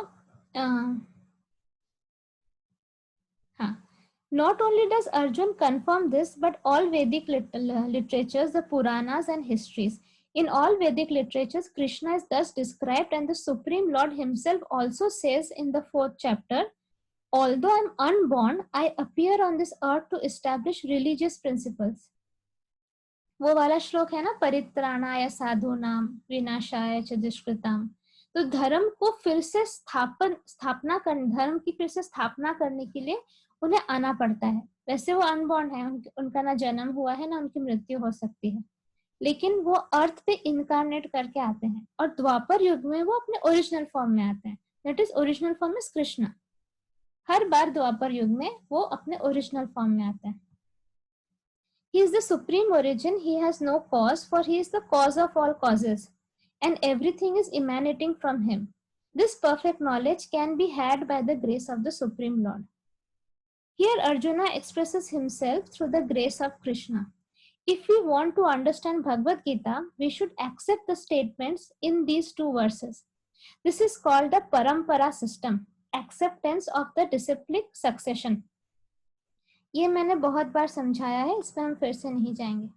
हाँ, not only does Arjun confirm this, but all Vedic literatures, the Puranas and histories, in all Vedic literatures, Krishna is thus described, and the Supreme Lord himself also says in the 4th chapter, although I am unborn, I appear on this earth to establish religious principles. वो वाला श्लोक है ना, परित्राणाय साधूनाम विनाशाय च दुष्कृताम। तो धर्म को फिर से स्थापना कर, धर्म की फिर से स्थापना करने के लिए उन्हें आना पड़ता है। वैसे वो अनबॉर्न है, उनका ना जन्म हुआ है ना उनकी मृत्यु हो सकती है, लेकिन वो अर्थ पे इनकारनेट करके आते हैं, और द्वापर युग में वो अपने ओरिजिनल फॉर्म में आते हैं। That is original form is Krishna. हर बार द्वापर युग में वो अपने ओरिजिनल फॉर्म में आते हैं। He is the supreme origin, he has no cause, for he is the cause of all causes, and everything is emanating from him. This perfect knowledge can be had by the grace of the Supreme Lord. Here Arjuna expresses himself through the grace of Krishna. If we want to understand Bhagavad Gita, we should accept the statements in these 2 verses. This is called the Parampara system, acceptance of the disciplic succession. ये मैंने बहुत बार समझाया है, इस पर हम फिर से नहीं जाएंगे।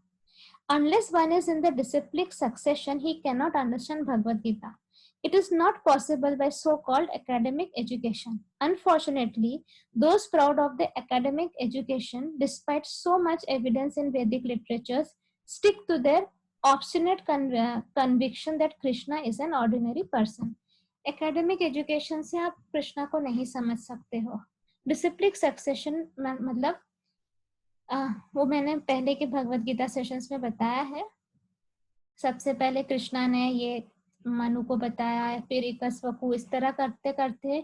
Unless one is in the disciplic succession, he cannot understand Bhagavad Gita. It is not possible by so-called academic education. Unfortunately, those proud of the academic education, despite so much evidence in Vedic literatures, stick to their obstinate conviction that Krishna is an ordinary person. Academic education से आप कृष्णा को नहीं समझ सकते हो। डिसिप्लिक सक्सेशन मतलब वो मैंने पहले के भगवत गीता सेशंस में बताया है। सबसे पहले कृष्णा ने ये मनु को बताया, फिर इकस्वकु, इस तरह करते करते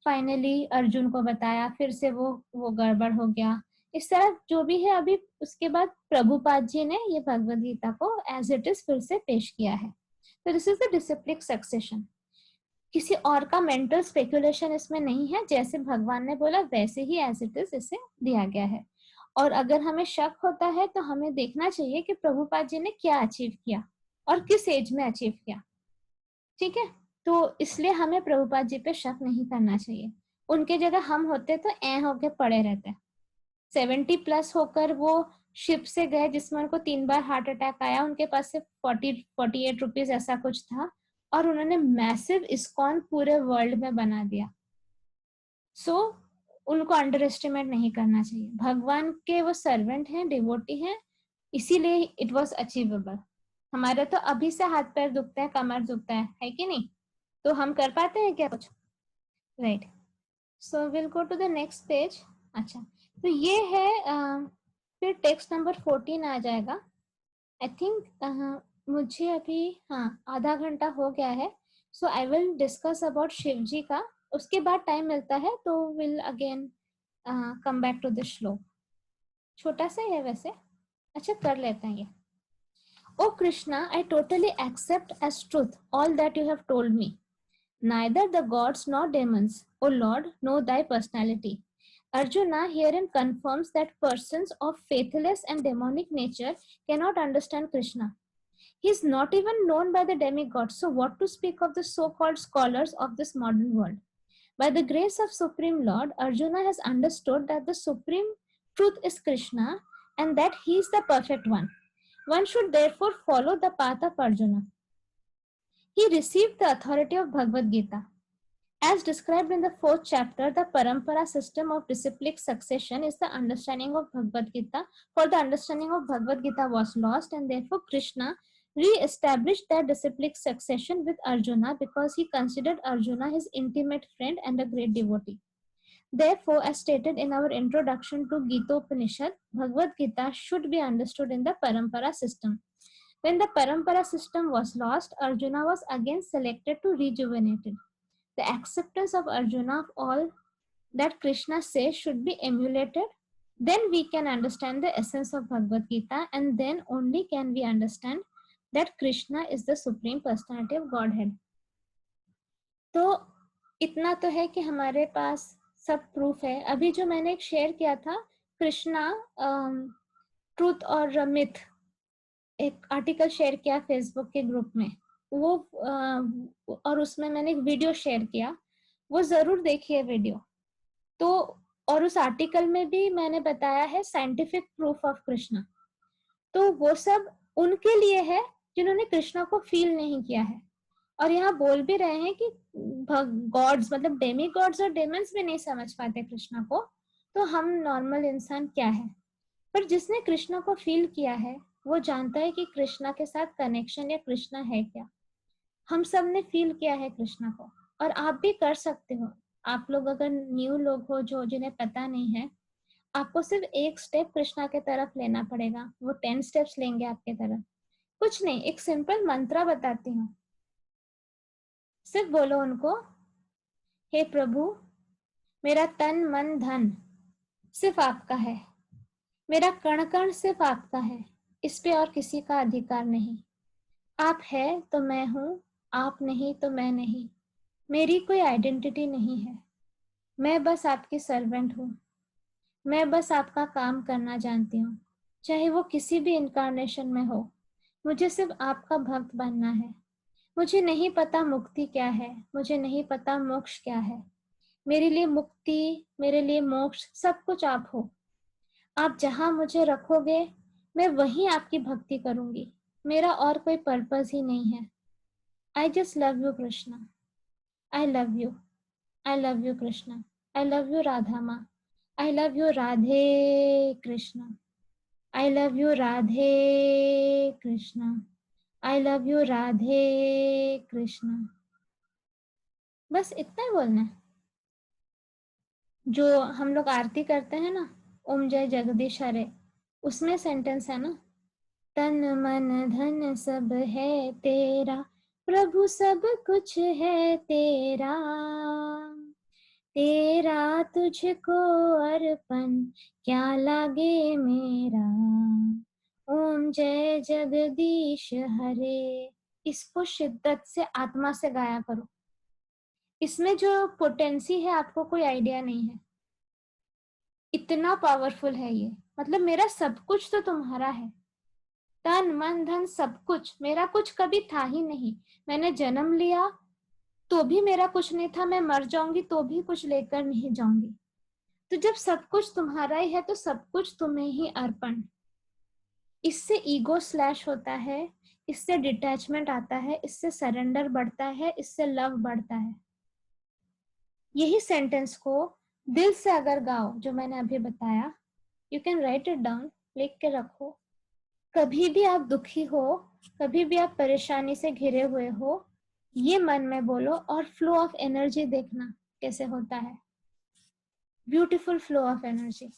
फाइनली अर्जुन को बताया, फिर से वो गड़बड़ हो गया। इस तरह जो भी है, अभी उसके बाद प्रभुपाद जी ने ये भगवत गीता को एज इट इज फिर से पेश किया है। तो this is the disciplic succession. किसी और का मेंटल स्पेकुलेशन इसमें नहीं है, जैसे भगवान ने बोला वैसे ही एज इट इज इसे दिया गया है। और अगर हमें शक होता है तो हमें देखना चाहिए कि प्रभुपाद जी ने क्या अचीव किया और किस एज में अचीव किया, ठीक है? तो इसलिए हमें प्रभुपाद जी पे शक नहीं करना चाहिए। उनके जगह हम होते तो ऐ होके पड़े रहते। 70 प्लस होकर वो शिप से गए जिसमें उनको 3 बार हार्ट अटैक आया, उनके पास से 48 रुपीज ऐसा कुछ था, और उन्होंने मैसिव इस्कॉन पूरे वर्ल्ड में बना दिया। सो उनको अंडर एस्टिमेट नहीं करना चाहिए। भगवान के वो सर्वेंट हैं, डिवोटी हैं, इसीलिए इट वाज अचीवेबल। हमारे तो अभी से हाथ पैर दुखते हैं, कमर दुखता है कि नहीं? तो हम कर पाते हैं क्या कुछ? Right. So will go to the next page. अच्छा, तो ये है फिर टेक्स्ट नंबर 14 आ जाएगा। आई थिंक मुझे अभी आधा घंटा हो गया है, so I will discuss about Shiv ji का। उसके बाद टाइम मिलता है तो will again come back to this श्लोक। छोटा सा है वैसे, अच्छा कर लेते हैं ये। O Krishna, I totally accept as truth all that you have told me. Neither the gods nor demons, O Lord, know thy personality. Arjuna herein confirms that persons of faithless and demonic nature cannot understand Krishna. He is not even known by the demigods, so what to speak of the so-called scholars of this modern world? By the grace of Supreme Lord, Arjuna has understood that the supreme truth is Krishna and that he is the perfect one. One should therefore follow the path of Arjuna. He received the authority of Bhagavad Gita. As described in the 4th chapter, the Parampara system of disciplic succession is the understanding of Bhagavad Gita. For the understanding of Bhagavad Gita was lost, and therefore Krishna re-established that disciplic succession with Arjuna because he considered Arjuna his intimate friend and a great devotee. Therefore, as stated in our introduction to Gita Upanishad, Bhagavad Gita should be understood in the Parampara system. When the Parampara system was lost, Arjuna was again selected to rejuvenate it. The acceptance of Arjuna of all that Krishna says should be emulated. Then we can understand the essence of Bhagavad Gita, and then only can we understand that Krishna is the Supreme Personality of Godhead. तो इतना तो है कि हमारे पास सब प्रूफ है. अभी जो मैंने एक शेयर किया था कृष्णा ट्रूथ और मिथ, एक आर्टिकल शेयर किया फेसबुक के ग्रुप में, वो और उसमें मैंने एक वीडियो शेयर किया, वो जरूर देखिए वीडियो. तो और उस आर्टिकल में भी मैंने बताया है साइंटिफिक प्रूफ ऑफ कृष्णा. तो वो सब उनके लिए है जिन्होंने कृष्णा को फील नहीं किया है. और यहाँ बोल भी रहे हैं कि गॉड्स मतलब डेमी गॉड्स और डेमन्स भी नहीं समझ पाते कृष्णा को, तो हम नॉर्मल इंसान क्या है. पर जिसने कृष्णा को फील किया है वो जानता है कि कृष्णा के साथ कनेक्शन या कृष्णा है क्या. हम सब ने फील किया है कृष्णा को, और आप भी कर सकते हो. आप लोग अगर न्यू लोग हो जो जिन्हें पता नहीं है, आपको सिर्फ एक स्टेप कृष्णा के तरफ लेना पड़ेगा. वो 10 स्टेप्स लेंगे आपके तरफ. कुछ नहीं, एक सिंपल मंत्र बताती हूँ. सिर्फ बोलो उनको, हे प्रभु मेरा तन मन धन सिर्फ आपका है, मेरा कण कण सिर्फ आपका है, इस पे और किसी का अधिकार नहीं. आप है तो मैं हूँ, आप नहीं तो मैं नहीं, मेरी कोई आइडेंटिटी नहीं है, मैं बस आपकी सर्वेंट हूँ, मैं बस आपका काम करना जानती हूँ, चाहे वो किसी भी इनकारनेशन में हो. मुझे सिर्फ आपका भक्त बनना है. मुझे नहीं पता मुक्ति क्या है, मुझे नहीं पता मोक्ष क्या है. मेरे लिए मुक्ति, मेरे लिए मोक्ष सब कुछ आप हो. आप जहां मुझे रखोगे मैं वहीं आपकी भक्ति करूंगी. मेरा और कोई पर्पस ही नहीं है. I just love you Krishna. I love you. I love you Krishna. I love you Radha माँ. I love you Radhe Krishna. I love you Radhe Krishna. I love you Radhe Krishna. बस इतना ही बोलना है. जो हम लोग आरती करते हैं ना, ओम जय जगदीश हरे, उसमें सेंटेंस है ना, तन मन धन सब है तेरा, प्रभु सब कुछ है तेरा, तेरा तुझको अर्पण क्या लागे मेरा, ओम जय जगदीश हरे. इसको शिद्दत से आत्मा से गाया करो. इसमें जो पोटेंसी है आपको कोई आइडिया नहीं है. इतना पावरफुल है ये. मतलब मेरा सब कुछ तो तुम्हारा है, तन मन धन सब कुछ. मेरा कुछ कभी था ही नहीं. मैंने जन्म लिया तो भी मेरा कुछ नहीं था, मैं मर जाऊंगी तो भी कुछ लेकर नहीं जाऊंगी. तो जब सब कुछ तुम्हारा ही है तो सब कुछ तुम्हें ही अर्पण. इससे ईगो स्लैश होता है, इससे डिटैचमेंट आता है, इससे सरेंडर बढ़ता है, इससे लव बढ़ता है. यही सेंटेंस को दिल से अगर गाओ जो मैंने अभी बताया, you can write it down, लिख के रखो. कभी भी आप दुखी हो, कभी भी आप परेशानी से घिरे हुए हो, ये मन में बोलो और फ्लो ऑफ एनर्जी देखना कैसे होता है. Beautiful flow of energy.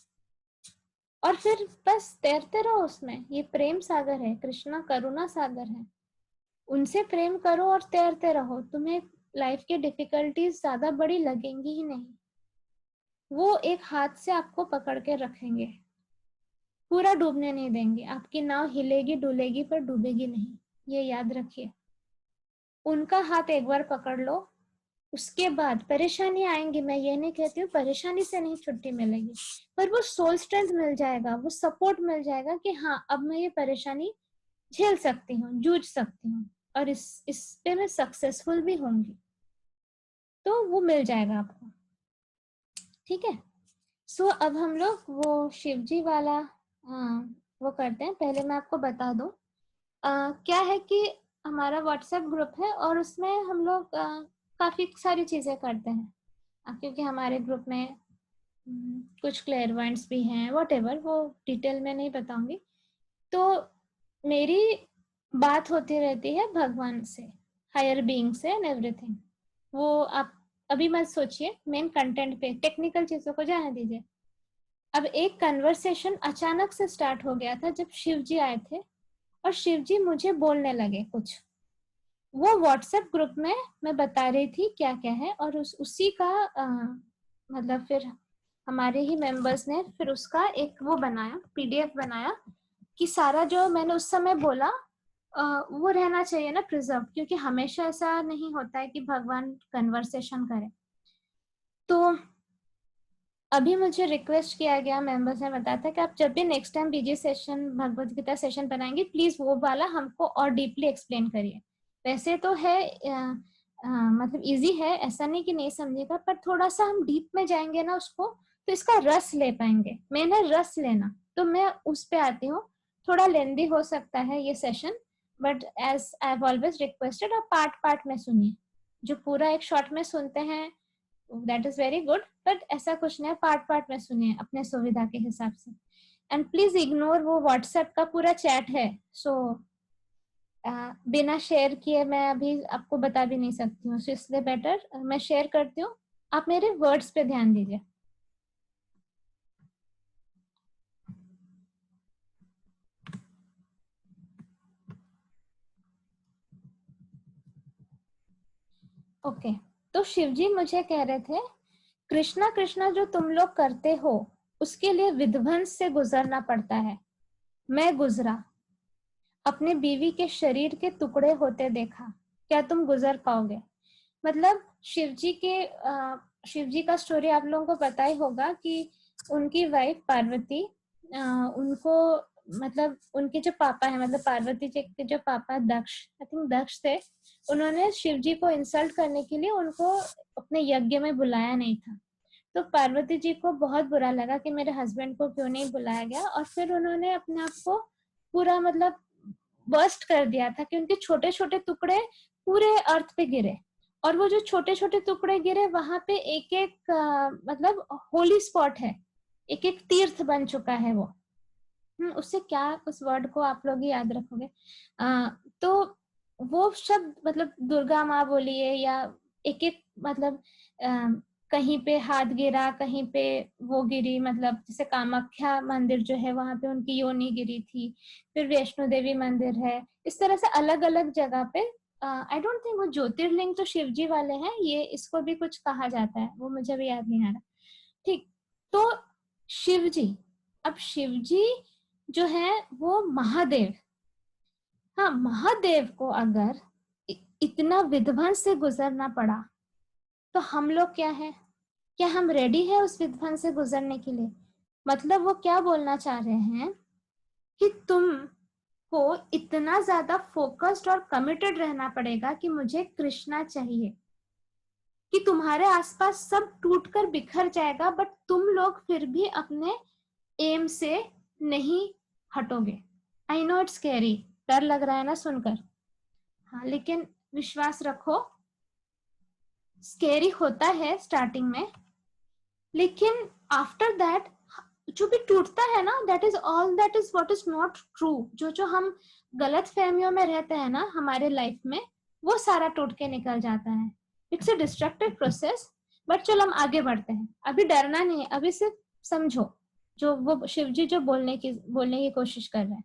और फिर बस तैरते रहो उसमें. ये प्रेम सागर है, कृष्णा करुणा सागर है. उनसे प्रेम करो और तैरते रहो. तुम्हें लाइफ की डिफिकल्टीज ज्यादा बड़ी लगेंगी ही नहीं. वो एक हाथ से आपको पकड़ के रखेंगे, पूरा डूबने नहीं देंगे. आपकी नाव हिलेगी डुलेगी पर डूबेगी नहीं, ये याद रखिए. उनका हाथ एक बार पकड़ लो, उसके बाद परेशानी आएंगी. मैं ये नहीं कहती हूँ परेशानी से नहीं छुट्टी मिलेगी, पर वो सोल स्ट्रेंथ मिल जाएगा, वो सपोर्ट मिल जाएगा कि हाँ अब मैं ये परेशानी झेल सकती हूँ, जूझ सकती हूँ, और इस पे मैं सक्सेसफुल भी होंगी. तो वो मिल जाएगा आपको. ठीक है. सो अब हम लोग वो शिवजी वाला वो करते हैं. पहले मैं आपको बता दूं क्या है कि हमारा व्हाट्सएप ग्रुप है और उसमें हम लोग काफी सारी चीजें करते हैं, क्योंकि हमारे ग्रुप में कुछ क्लेयरवाइंट्स भी हैं, व्हाटएवर, वो डिटेल में नहीं बताऊंगी। तो मेरी बात होती रहती है भगवान से, हायर बीइंग से एंड एवरीथिंग। वो आप अभी मत सोचिए, मेन कंटेंट पे, टेक्निकल चीजों को जाने दीजिए। अब एक कन्वर्सेशन अचानक से स्टार्ट हो गया था जब शिव जी आए थे और शिव जी मुझे बोलने लगे कुछ। वो व्हाट्सएप ग्रुप में मैं बता रही थी क्या क्या है, और उसी का मतलब फिर हमारे ही मेंबर्स ने फिर उसका एक वो बनाया, पीडीएफ बनाया कि सारा जो मैंने उस समय बोला वो रहना चाहिए ना प्रिजर्व, क्योंकि हमेशा ऐसा नहीं होता है कि भगवान कन्वर्सेशन करे। तो अभी मुझे रिक्वेस्ट किया गया, मेंबर्स ने बताया था कि आप जब भी नेक्स्ट टाइम बीजी सेशन, भगवत गीता सेशन बनाएंगे, प्लीज वो वाला हमको और डीपली एक्सप्लेन करिए। वैसे तो है मतलब इजी है, ऐसा नहीं कि नहीं समझेगा, पर थोड़ा सा हम डीप में जाएंगे ना उसको, तो इसका रस ले पाएंगे। मैंने रस लेना, तो मैं उस पे आती हूँ। थोड़ा लेंदी हो सकता है ये session, but as I have always requested, आप पार्ट पार्ट में सुनिए। जो पूरा एक शॉर्ट में सुनते हैं that is very good, but ऐसा कुछ नहीं है, पार्ट पार्ट में सुनिए अपने सुविधा के हिसाब से। एंड प्लीज इग्नोर वो व्हाट्सएप का पूरा चैट है, सो बिना शेयर किए मैं अभी आपको बता भी नहीं सकती हूँ, इसलिए बेटर मैं शेयर करती हूँ, आप मेरे वर्ड्स पे ध्यान दीजिए। ओके, तो शिवजी मुझे कह रहे थे, कृष्णा कृष्णा जो तुम लोग करते हो उसके लिए विध्वंस से गुजरना पड़ता है। मैं गुजरा, अपने बीवी के शरीर के टुकड़े होते देखा, क्या तुम गुजर पाओगे? मतलब शिवजी का स्टोरी आप लोगों को पता ही होगा कि उनकी वाइफ पार्वती, उनको मतलब उनके जो पापा है, मतलब पार्वती जी के जो पापा दक्ष, आई थिंक दक्ष थे, उन्होंने शिवजी को इंसल्ट करने के लिए उनको अपने यज्ञ में बुलाया नहीं था। तो पार्वती जी को बहुत बुरा लगा कि मेरे हस्बैंड को क्यों नहीं बुलाया गया, और फिर उन्होंने अपने आप को पूरा मतलब बर्स्ट कर दिया था कि उनके छोटे छोटे टुकड़े पूरे अर्थ पे गिरे, और वो जो छोटे छोटे टुकड़े गिरे वहां पे एक एक मतलब होली स्पॉट है, एक एक तीर्थ बन चुका है वो। उससे क्या, उस वर्ड को आप लोग ही याद रखोगे। तो वो शब्द मतलब दुर्गा माँ बोलिए या एक एक मतलब कहीं पे हाथ गिरा, कहीं पे वो गिरी, मतलब जैसे कामाख्या मंदिर जो है वहां पे उनकी योनि गिरी थी, फिर वैष्णो देवी मंदिर है, इस तरह से अलग अलग जगह पे। आई डोंट थिंक वो ज्योतिर्लिंग तो शिवजी वाले हैं, ये इसको भी कुछ कहा जाता है, वो मुझे भी याद नहीं आ रहा। ठीक, तो शिवजी, अब शिवजी जो है वो महादेव, हाँ महादेव को अगर इतना विध्वंस से गुजरना पड़ा, तो हम लोग क्या है, क्या हम रेडी है उस विध्वंस से गुजरने के लिए? मतलब वो क्या बोलना चाह रहे हैं कि तुम को इतना ज्यादा फोकस्ड और कमिटेड रहना पड़ेगा कि मुझे कृष्णा चाहिए, कि तुम्हारे आसपास सब टूटकर बिखर जाएगा बट तुम लोग फिर भी अपने एम से नहीं हटोगे। आई नो इट्स स्कैरी, डर लग रहा है ना सुनकर, हाँ लेकिन विश्वास रखो, स्कैरी होता है स्टार्टिंग में, लेकिन आफ्टर दैट जो भी टूटता है ना, that is all, that is what is not true. जो हम गलत फहमियों में रहते हैं ना हमारे लाइफ में, वो सारा टूट के निकल जाता है। It's a destructive process, but चलो हम आगे बढ़ते हैं, अभी डरना नहीं है, अभी सिर्फ समझो जो वो शिवजी जो बोलने की कोशिश कर रहे हैं।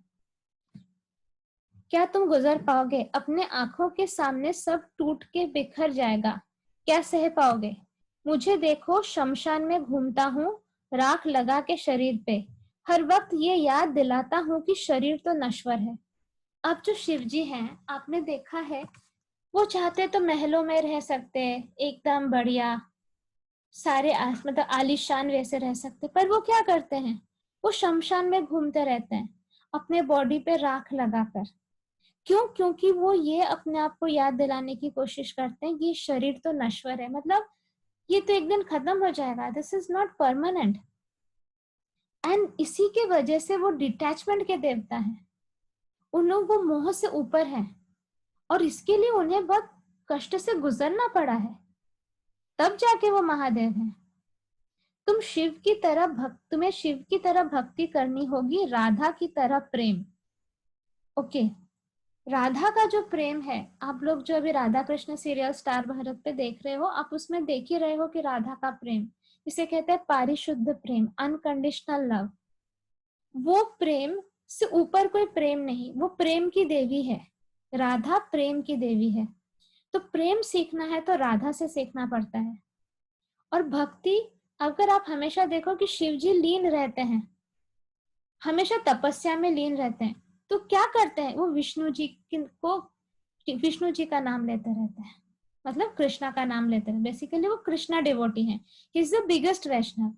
क्या तुम गुजर पाओगे? अपने आंखों के सामने सब टूट के बिखर जाएगा, क्या सह पाओगे? मुझे देखो, शमशान में घूमता हूँ राख लगा के शरीर पे, हर वक्त ये याद दिलाता हूँ कि शरीर तो नश्वर है। अब जो शिवजी हैं, आपने देखा है, वो चाहते तो महलों में रह सकते, एकदम बढ़िया सारे मतलब आलीशान वैसे रह सकते, पर वो क्या करते हैं, वो शमशान में घूमते रहते हैं अपने बॉडी पे राख लगाकर। क्यों? क्योंकि वो ये अपने आप को याद दिलाने की कोशिश करते हैं कि शरीर तो नश्वर है, मतलब ये तो एक दिन खत्म हो जाएगा, this is not permanent. And इसी के वजह से वो डिटैचमेंट के देवता हैं, उन लोगों को मोह से ऊपर है, और इसके लिए उन्हें बहुत कष्ट से गुजरना पड़ा है, तब जाके वो महादेव हैं। तुम्हें शिव की तरह भक्ति करनी होगी, राधा की तरह प्रेम। ओके, राधा का जो प्रेम है, आप लोग जो अभी राधा कृष्ण सीरियल स्टार भारत पे देख रहे हो, आप उसमें देख ही रहे हो कि राधा का प्रेम, इसे कहते हैं पारिशुद्ध प्रेम, अनकंडीशनल लव। वो प्रेम से ऊपर कोई प्रेम नहीं, वो प्रेम की देवी है, राधा प्रेम की देवी है। तो प्रेम सीखना है तो राधा से सीखना पड़ता है। और भक्ति, अगर आप हमेशा देखो कि शिव जी लीन रहते हैं, हमेशा तपस्या में लीन रहते हैं, तो क्या करते हैं वो विष्णु जी का नाम लेते रहते हैं, मतलब कृष्णा का नाम लेते हैं। बेसिकली वो कृष्णा डिवोटी हैं, ही इज द बिगेस्ट वैष्णव।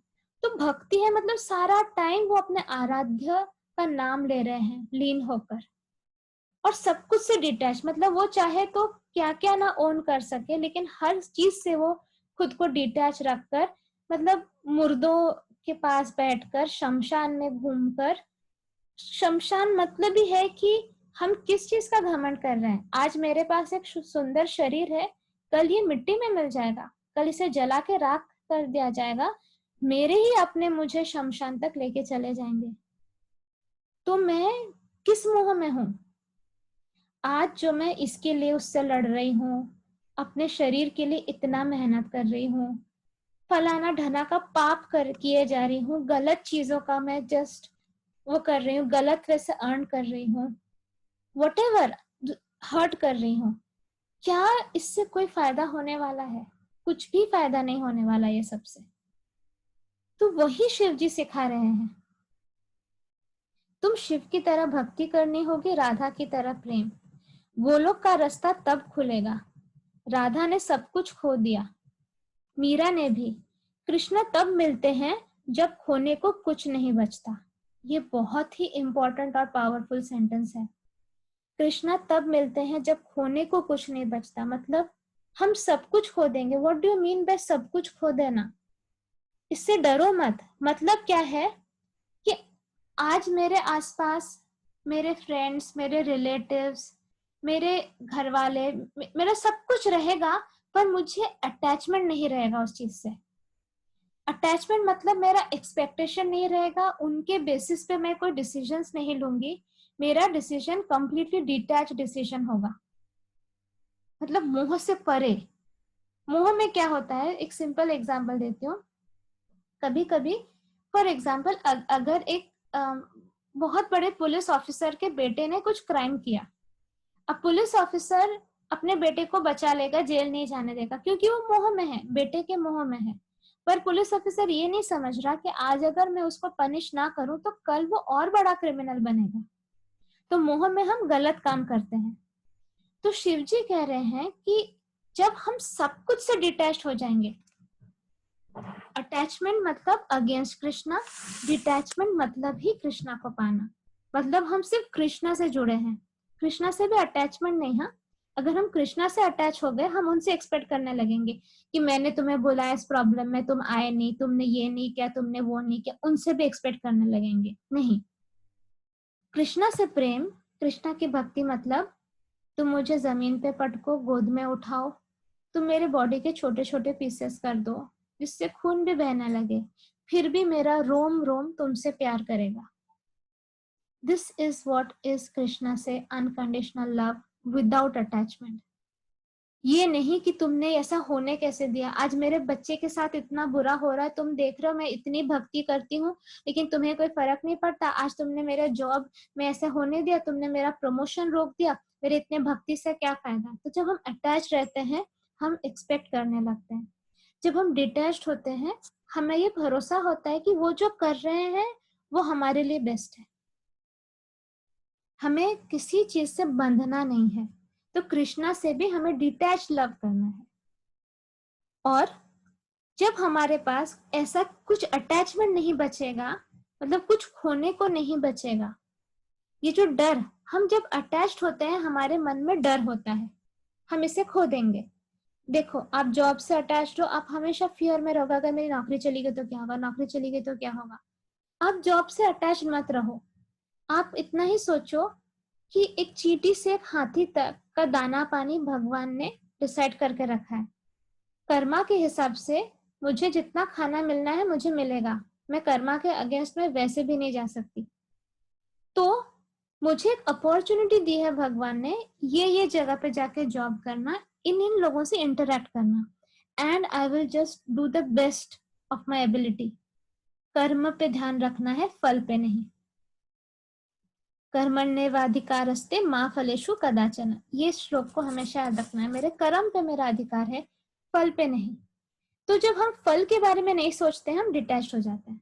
तो भक्ति है मतलब सारा टाइम वो अपने आराध्य का नाम ले रहे हैं लीन होकर, और सब कुछ से डिटैच, मतलब वो चाहे तो क्या क्या ना ओन कर सके, लेकिन हर चीज से वो खुद को डिटैच रखकर, मतलब मुर्दों के पास बैठकर, शमशान में घूमकर, शमशान मतलब ही है कि हम किस चीज का घमंड कर रहे हैं। आज मेरे पास एक सुंदर शरीर है, कल ये मिट्टी में मिल जाएगा, कल इसे जला के राख कर दिया जाएगा, मेरे ही अपने मुझे शमशान तक लेके चले जाएंगे। तो मैं किस मोह में हूं? आज जो मैं इसके लिए उससे लड़ रही हूँ, अपने शरीर के लिए इतना मेहनत कर रही हूँ, फलाना ढना का पाप कर किए जा रही हूँ, गलत चीजों का मैं जस्ट वो कर रही हूँ, गलत वे से अर्न कर रही हूँ, वटेवर हर्ट कर रही हूँ, क्या इससे कोई फायदा होने वाला है? कुछ भी फायदा नहीं होने वाला ये सबसे। तो वही शिव जी सिखा रहे हैं, तुम शिव की तरह भक्ति करनी होगी, राधा की तरह प्रेम। गोलोक का रास्ता तब खुलेगा। राधा ने सब कुछ खो दिया, मीरा ने भी। कृष्ण तब मिलते हैं जब खोने को कुछ नहीं बचता। ये बहुत ही इंपॉर्टेंट और पावरफुल सेंटेंस है। कृष्णा तब मिलते हैं जब खोने को कुछ नहीं बचता, मतलब हम सब कुछ खो देंगे। What do you mean by सब कुछ खो देना? इससे डरो मत। मतलब क्या है कि आज मेरे आसपास मेरे फ्रेंड्स, मेरे रिलेटिव्स, मेरे घर वाले, मेरा सब कुछ रहेगा, पर मुझे अटैचमेंट नहीं रहेगा उस चीज से। अटैचमेंट मतलब मेरा एक्सपेक्टेशन नहीं रहेगा, उनके बेसिस पे मैं कोई डिसीजंस नहीं लूंगी, मेरा डिसीजन कंप्लीटली डिटैच डिसीजन होगा, मतलब मोह से परे। मोह में क्या होता है, एक सिंपल एग्जांपल देती हूँ। कभी कभी फॉर एग्जांपल, अगर एक बहुत बड़े पुलिस ऑफिसर के बेटे ने कुछ क्राइम किया, अब पुलिस ऑफिसर अपने बेटे को बचा लेगा, जेल नहीं जाने देगा, क्योंकि वो मोह में है, बेटे के मोह में है। पर पुलिस ऑफिसर ये नहीं समझ रहा कि आज अगर मैं उसको पनिश ना करूं तो कल वो और बड़ा क्रिमिनल बनेगा। तो मोह में हम गलत काम करते हैं। तो शिव जी कह रहे हैं कि जब हम सब कुछ से डिटैच हो जाएंगे, अटैचमेंट मतलब अगेंस्ट कृष्णा, डिटैचमेंट मतलब ही कृष्णा को पाना, मतलब हम सिर्फ कृष्णा से जुड़े हैं, कृष्णा से भी अटैचमेंट नहीं। हाँ, अगर हम कृष्णा से अटैच हो गए, हम उनसे एक्सपेक्ट करने लगेंगे कि मैंने तुम्हें बुलाया इस प्रॉब्लम में, तुम आए नहीं, तुमने ये नहीं किया, तुमने वो नहीं किया, उनसे भी एक्सपेक्ट करने लगेंगे। नहीं, कृष्णा से प्रेम, कृष्णा की भक्ति मतलब तुम मुझे जमीन पे पटको, गोद में उठाओ, तुम मेरे बॉडी के छोटे छोटे पीसेस कर दो जिससे खून भी बहने लगे, फिर भी मेरा रोम रोम तुमसे प्यार करेगा। This is what is Krishna से अनकंडीशनल लव विदाउट अटैचमेंट। ये नहीं कि तुमने ऐसा होने कैसे दिया, आज मेरे बच्चे के साथ इतना बुरा हो रहा है, तुम देख रहे हो मैं इतनी भक्ति करती हूँ लेकिन तुम्हें कोई फर्क नहीं पड़ता, आज तुमने मेरा जॉब में ऐसा होने दिया, तुमने मेरा प्रमोशन रोक दिया, मेरे इतने भक्ति से क्या फायदा। तो जब हम अटैच रहते हैं, हम एक्सपेक्ट करने लगते हैं। जब हम डिटैच्ड होते हैं, हमें ये भरोसा होता है कि वो जो कर रहे हैं वो हमारे लिए बेस्ट है, हमें किसी चीज से बंधना नहीं है। तो कृष्णा से भी हमें डिटैच लव करना है। और जब हमारे पास ऐसा कुछ अटैचमेंट नहीं बचेगा, मतलब कुछ खोने को नहीं बचेगा, ये जो डर, हम जब अटैच्ड होते हैं हमारे मन में डर होता है हम इसे खो देंगे। देखो, आप जॉब से अटैच्ड हो, आप हमेशा फियर में रहोगे, अगर मेरी नौकरी चली गई तो क्या होगा, नौकरी चली गई तो क्या होगा। आप जॉब से अटैच मत रहो, आप इतना ही सोचो कि एक चींटी से एक हाथी तक का दाना पानी भगवान ने डिसाइड करके रखा है। कर्मा के हिसाब से मुझे जितना खाना मिलना है मुझे मिलेगा, मैं कर्मा के अगेंस्ट में वैसे भी नहीं जा सकती। तो मुझे एक अपॉर्चुनिटी दी है भगवान ने, ये जगह पे जाके जॉब करना, इन लोगों से इंटरेक्ट करना, and I will just do the best of my ability. कर्म पे ध्यान रखना है, फल पे नहीं। कर्मण्येवाधिकारस्ते मां फलेषु कदाचन, ये श्लोक को हमेशा याद रखना है। मेरे कर्म पे मेरा अधिकार है, फल पे नहीं। तो जब हम फल के बारे में नहीं सोचते, हम डिटैच हो जाते हैं।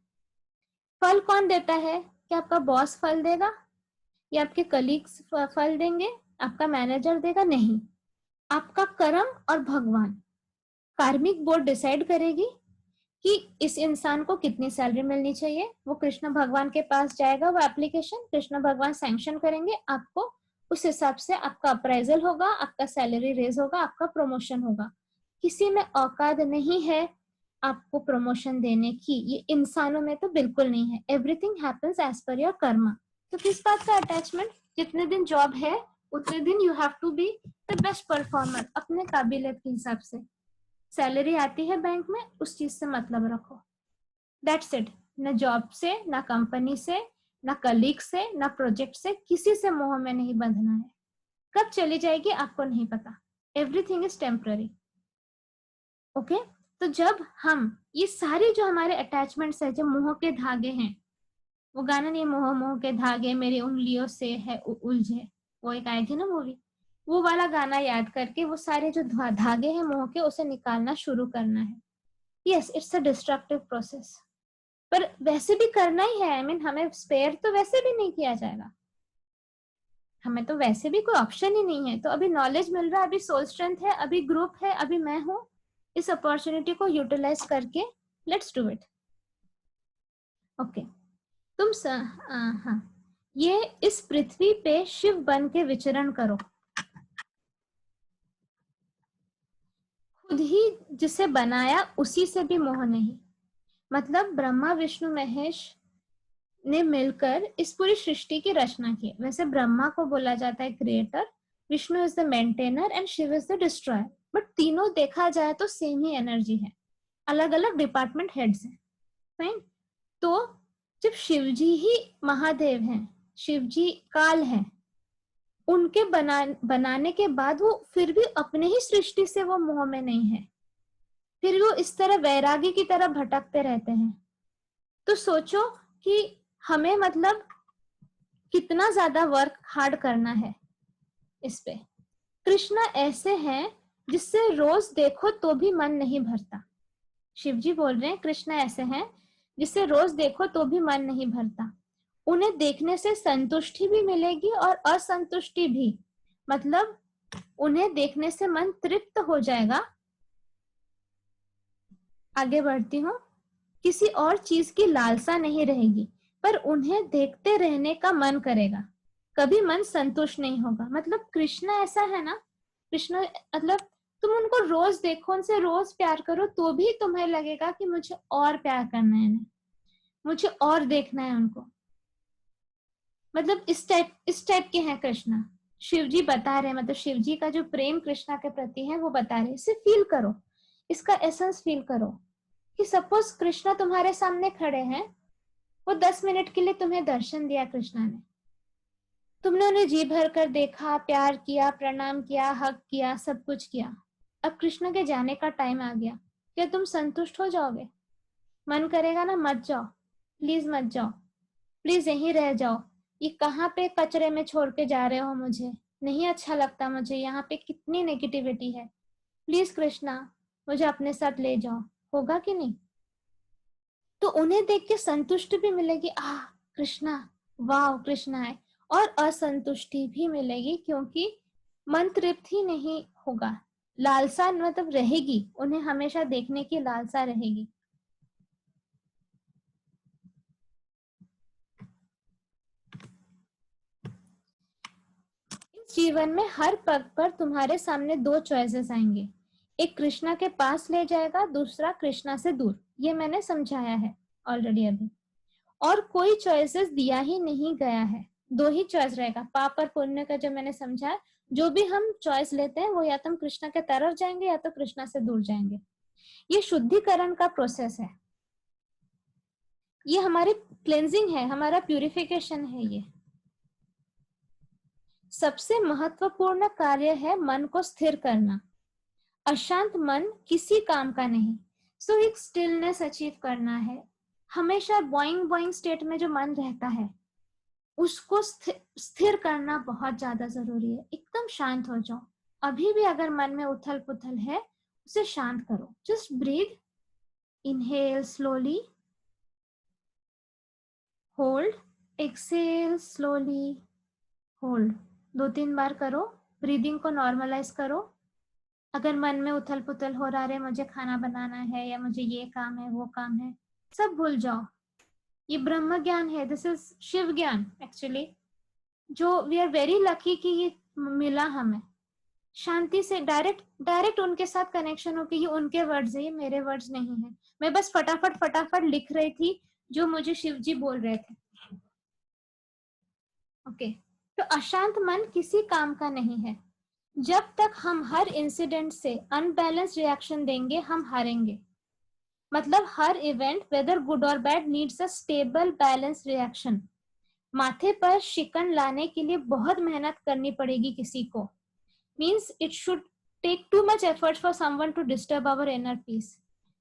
फल कौन देता है? क्या आपका बॉस फल देगा या आपके कलीग्स फल देंगे, आपका मैनेजर देगा? नहीं, आपका कर्म और भगवान। कार्मिक बोर्ड डिसाइड करेगी कि इस इंसान को कितनी सैलरी मिलनी चाहिए। वो कृष्ण भगवान के पास जाएगा, वो एप्लीकेशन कृष्ण भगवान सैंक्शन करेंगे आपको, उस हिसाब से आपका अप्राइजल होगा, आपका सैलरी रेज होगा, आपका प्रमोशन होगा। किसी में औकात नहीं है आपको प्रमोशन देने की, ये इंसानों में तो बिल्कुल नहीं है। Everything happens as per your karma. तो किस बात का अटैचमेंट? जितने दिन जॉब है उतने दिन you have to be the best performer, अपने काबिलियत के हिसाब से। सैलरी आती है बैंक में, उस चीज से मतलब रखो, दैट्स इट। न जॉब से, ना कंपनी से, ना कलीग से, ना प्रोजेक्ट से, किसी से मोह में नहीं बंधना है। कब चली जाएगी आपको नहीं पता। Everything is temporary. ओके, तो जब हम ये सारे जो हमारे अटैचमेंट्स है, जो मोह के धागे हैं, वो गाना नहीं, मोह मोह के धागे मेरी उंगलियों से है उलझे, वो एक आई थी ना मूवी, वो वाला गाना याद करके वो सारे जो धागे हैं मोह के, उसे निकालना शुरू करना है। Yes, it's a destructive process, पर वैसे भी करना ही है। आई मीन हमें स्पेयर तो वैसे भी नहीं किया जाएगा, हमें तो वैसे भी कोई ऑप्शन ही नहीं है। तो अभी नॉलेज मिल रहा है, अभी सोल स्ट्रेंथ है, अभी ग्रुप है, अभी मैं हूं, इस अपॉर्चुनिटी को यूटिलाइज करके लेट्स डू इट। ओके, हाँ, ये इस पृथ्वी पे शिव बन के विचरण करो। खुद ही जिसे बनाया उसी से भी मोह नहीं। मतलब ब्रह्मा विष्णु महेश ने मिलकर इस पूरी सृष्टि की रचना की। वैसे ब्रह्मा को बोला जाता है creator, Vishnu is the maintainer and Shiva is the destroyer, but तीनों देखा जाए तो सेम ही एनर्जी है, अलग अलग डिपार्टमेंट हेड्स हैं। फाइन, तो जब शिवजी ही महादेव हैं, शिवजी काल हैं, उनके बनाने के बाद वो फिर भी अपने ही सृष्टि से वो मोह में नहीं है, फिर वो इस तरह वैरागी की तरह भटकते रहते हैं। तो सोचो कि हमें मतलब कितना ज्यादा वर्क हार्ड करना है इस पे। कृष्णा ऐसे हैं जिससे रोज देखो तो भी मन नहीं भरता। शिवजी बोल रहे हैं कृष्णा ऐसे हैं जिससे रोज देखो तो भी मन नहीं भरता। उन्हें देखने से संतुष्टि भी मिलेगी और असंतुष्टि भी, मतलब उन्हें देखने से मन तृप्त हो जाएगा। आगे बढ़ती हूँ, किसी और चीज की लालसा नहीं रहेगी, पर उन्हें देखते रहने का मन करेगा, कभी मन संतुष्ट नहीं होगा। मतलब कृष्णा ऐसा है ना, कृष्ण मतलब तुम उनको रोज देखो, उनसे रोज प्यार करो, तो भी तुम्हें लगेगा कि मुझे और प्यार करना है, मुझे और देखना है उनको। मतलब इस टाइप के हैं कृष्णा। शिवजी बता रहे हैं, मतलब शिवजी का जो प्रेम कृष्णा के प्रति है वो बता रहे हैं। इसे फील करो, इसका एसेंस फील करो कि सपोज कृष्णा तुम्हारे सामने खड़े हैं, वो 10 मिनट के लिए तुम्हें दर्शन दिया कृष्णा ने, तुमने उन्हें जी भर कर देखा, प्यार किया, प्रणाम किया, हक किया, सब कुछ किया। अब कृष्ण के जाने का टाइम आ गया, क्या तुम संतुष्ट हो जाओगे? मन करेगा ना मत जाओ, प्लीज मत जाओ, प्लीज यहीं रह जाओ, ये कहाँ पे कचरे में छोड़ के जा रहे हो, मुझे नहीं अच्छा लगता, मुझे यहाँ पे कितनी नेगेटिविटी है, प्लीज कृष्णा मुझे अपने साथ ले जाओ। होगा कि नहीं? तो उन्हें देख के संतुष्टि भी मिलेगी, कृष्णा, वाह कृष्णा है, और असंतुष्टि भी मिलेगी, क्योंकि मन तृप्त ही नहीं होगा, लालसा मतलब रहेगी, उन्हें हमेशा देखने की लालसा रहेगी। इस जीवन में हर पग पर तुम्हारे सामने 2 चॉइसेस आएंगे, एक कृष्णा के पास ले जाएगा, दूसरा कृष्णा से दूर। ये मैंने समझाया है ऑलरेडी अभी, और कोई चॉइसेस दिया ही नहीं गया है, 2 ही चॉइस रहेगा। पाप और पुण्य का जो मैंने समझा, जो भी हम चॉइस लेते हैं वो या तो हम कृष्णा के तरफ जाएंगे या तो कृष्णा से दूर जाएंगे। ये शुद्धिकरण का प्रोसेस है, ये हमारी क्लेंजिंग है, हमारा प्यूरिफिकेशन है। ये सबसे महत्वपूर्ण कार्य है मन को स्थिर करना। अशांत मन किसी काम का नहीं। सो एक स्टिलनेस अचीव करना है। हमेशा बॉइंग बॉइंग स्टेट में जो मन रहता है उसको स्थिर करना बहुत ज्यादा जरूरी है। एकदम शांत हो जाओ। अभी भी अगर मन में उथल पुथल है उसे शांत करो। Just breathe, inhale slowly, hold, exhale slowly, hold. 2-3 बार करो। ब्रीदिंग को नॉर्मलाइज करो। अगर मन में उथल पुथल हो रहा है, मुझे खाना बनाना है या मुझे ये काम है वो काम है, सब भूल जाओ। ये ब्रह्म ज्ञान है, दिस इज शिव ज्ञान एक्चुअली, जो वी आर वेरी लकी कि ये मिला हमें। शांति से डायरेक्ट उनके साथ कनेक्शन हो कि ये उनके वर्ड्स है, ये मेरे वर्ड्स नहीं है। मैं बस फटाफट लिख रही थी जो मुझे शिव जी बोल रहे थे। ओके, तो अशांत मन किसी काम का नहीं है। जब तक हम हर इंसिडेंट से अनबैलेंस रिएक्शन देंगे हम हारेंगे। मतलब हर इवेंट वेदर गुड और bad needs a stable balance reaction. माथे पर शिकन लाने के लिए बहुत मेहनत करनी पड़ेगी किसी को। Means it should take too much effort for someone to disturb our inner peace.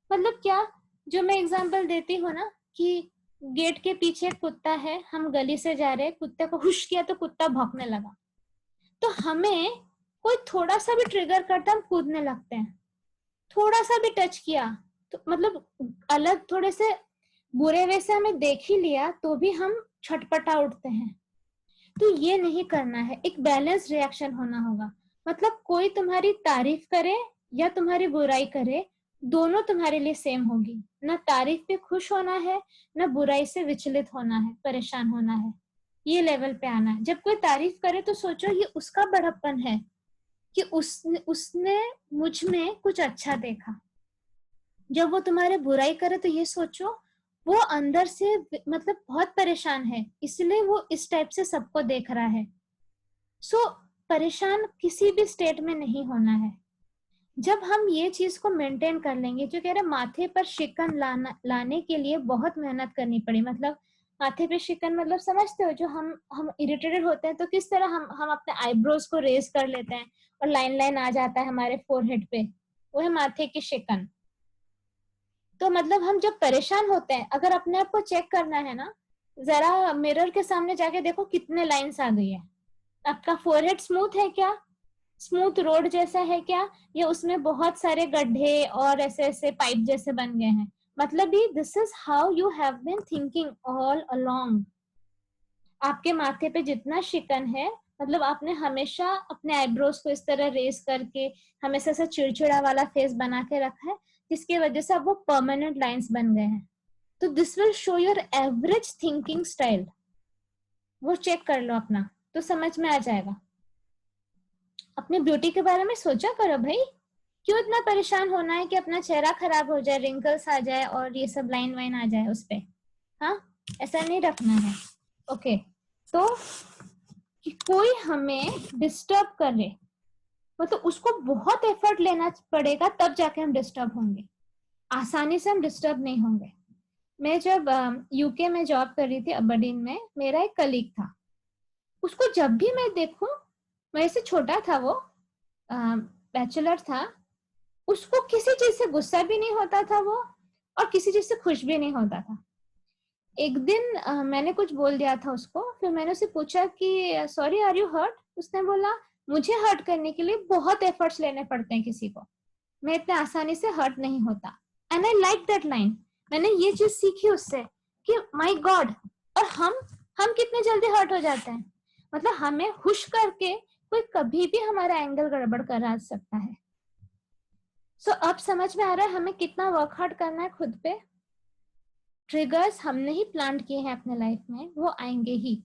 मतलब क्या, जो मैं एग्जांपल देती हूँ ना कि गेट के पीछे कुत्ता है, हम गली से जा रहे, कुत्ते को हुश किया तो कुत्ता भौंकने लगा, तो हमें कोई थोड़ा सा भी ट्रिगर करता हम कूदने लगते हैं। थोड़ा सा भी टच किया तो मतलब अलग थोड़े से बुरे वे से हमें देख ही लिया तो भी हम छटपटा उठते हैं। तो ये नहीं करना है, एक बैलेंस रिएक्शन होना होगा। मतलब कोई तुम्हारी तारीफ करे या तुम्हारी बुराई करे, दोनों तुम्हारे लिए सेम होगी। ना तारीफ पे खुश होना है, ना बुराई से विचलित होना है, परेशान होना है। ये लेवल पे आना है। जब कोई तारीफ करे तो सोचो ये उसका बड़प्पन है कि उसने मुझ में कुछ अच्छा देखा। जब वो तुम्हारे बुराई करे तो ये सोचो वो अंदर से मतलब बहुत परेशान है, इसलिए वो इस टाइप से सबको देख रहा है। सो परेशान किसी भी स्टेट में नहीं होना है। जब हम ये चीज को मेंटेन कर लेंगे, जो कह रहे माथे पर शिकन लाने के लिए बहुत मेहनत करनी पड़ी। मतलब माथे पे शिकन मतलब समझते हो, जो हम इरिटेटेड होते हैं तो किस तरह हम अपने आईब्रोज को रेज कर लेते हैं और लाइन लाइन आ जाता है हमारे फोरहेड पे, वो है माथे की शिकन। तो मतलब हम जब परेशान होते हैं, अगर अपने आप को चेक करना है ना, जरा मिरर के सामने जाके देखो कितने लाइंस आ गई है। आपका फोरहेड स्मूथ है क्या, स्मूथ रोड जैसा है क्या, या उसमें बहुत सारे गड्ढे और ऐसे ऐसे पाइप जैसे बन गए हैं। मतलब ही this is how you have been thinking all along. आपके माथे पे जितना शिकन है, मतलब आपने हमेशा अपने आईब्रोज को इस तरह रेस करके हमेशा से चिड़चिड़ा वाला फेस बना के रखा है, जिसकी वजह से अब वो परमानेंट लाइंस बन गए हैं। तो this will show your average thinking style. वो चेक कर लो अपना तो समझ में आ जाएगा। अपने ब्यूटी के बारे में सोचा करो भाई, क्यों इतना परेशान होना है कि अपना चेहरा खराब हो जाए, रिंकल्स आ जाए और ये सब लाइन वाइन आ जाए उस पे। हाँ, ऐसा नहीं रखना है। ओके, तो कि कोई हमें डिस्टर्ब करे मतलब उसको बहुत एफर्ट लेना पड़ेगा, तब जाके हम डिस्टर्ब होंगे। आसानी से हम डिस्टर्ब नहीं होंगे। मैं जब यूके में जॉब कर रही थी अबरडीन में, मेरा एक कलीग था, उसको जब भी मैं देखूं, मेरे से छोटा था वो, बैचलर था, उसको किसी चीज से गुस्सा भी नहीं होता था वो, और किसी चीज से खुश भी नहीं होता था। एक दिन मैंने कुछ बोल दिया था उसको, फिर मैंने उससे पूछा कि सॉरी आर यू हर्ट। उसने बोला मुझे हर्ट करने के लिए बहुत एफर्ट्स लेने पड़ते हैं किसी को, मैं इतने आसानी से हर्ट नहीं होता। And I like that line. मैंने ये चीज सीखी उससे कि माय गॉड, और हम कितने जल्दी हर्ट हो जाते हैं। मतलब हमें खुश करके कोई कभी भी हमारा एंगल गड़बड़ करा सकता है। सो अब समझ में आ रहा है हमें कितना वर्क हार्ड करना है खुद पे। ट्रिगर्स हमने ही प्लांट किए हैं अपने लाइफ में, वो आएंगे ही।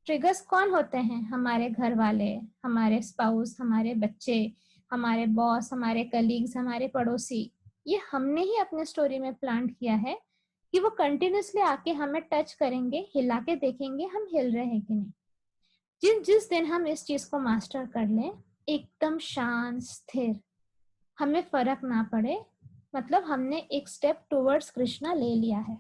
ट्रिगर्स कौन होते हैं? हमारे घर वाले, हमारे स्पाउस, हमारे बच्चे, हमारे बॉस, हमारे कलीग्स, हमारे पड़ोसी। ये हमने ही अपने स्टोरी में प्लांट किया है कि वो कंटिन्यूसली आके हमें टच करेंगे, हिला के देखेंगे हम हिल रहे हैं कि नहीं। जिस जिस दिन हम इस चीज को मास्टर कर लें, एकदम शांत स्थिर, हमें फर्क ना पड़े, मतलब हमने एक स्टेप टुवर्ड्स कृष्णा ले लिया है।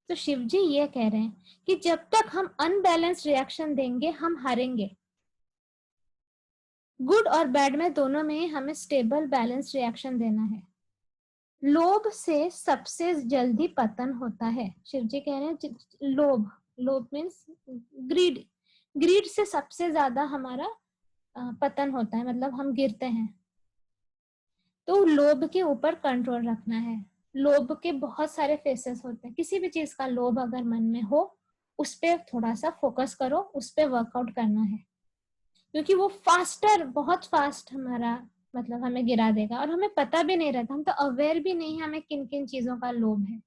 तो शिव जी ये कह रहे हैं कि जब तक हम अनबैलेंस्ड रिएक्शन देंगे हम हारेंगे। गुड और बैड में दोनों में ही हमें स्टेबल बैलेंस्ड रिएक्शन देना है। लोभ से सबसे जल्दी पतन होता है। शिव जी कह रहे हैं लोभ, लोभ मीन्स ग्रीड, ग्रीड से सबसे ज्यादा हमारा पतन होता है, मतलब हम गिरते हैं। तो लोभ के ऊपर कंट्रोल रखना है। लोभ के बहुत सारे फेसेस होते हैं, किसी भी चीज का लोभ अगर मन में हो उस पर थोड़ा सा फोकस करो, उस पर वर्कआउट करना है, क्योंकि वो फास्टर, बहुत फास्ट हमारा मतलब हमें गिरा देगा और हमें पता भी नहीं रहता, हम तो अवेयर भी नहीं है हमें किन किन चीजों का लोभ है।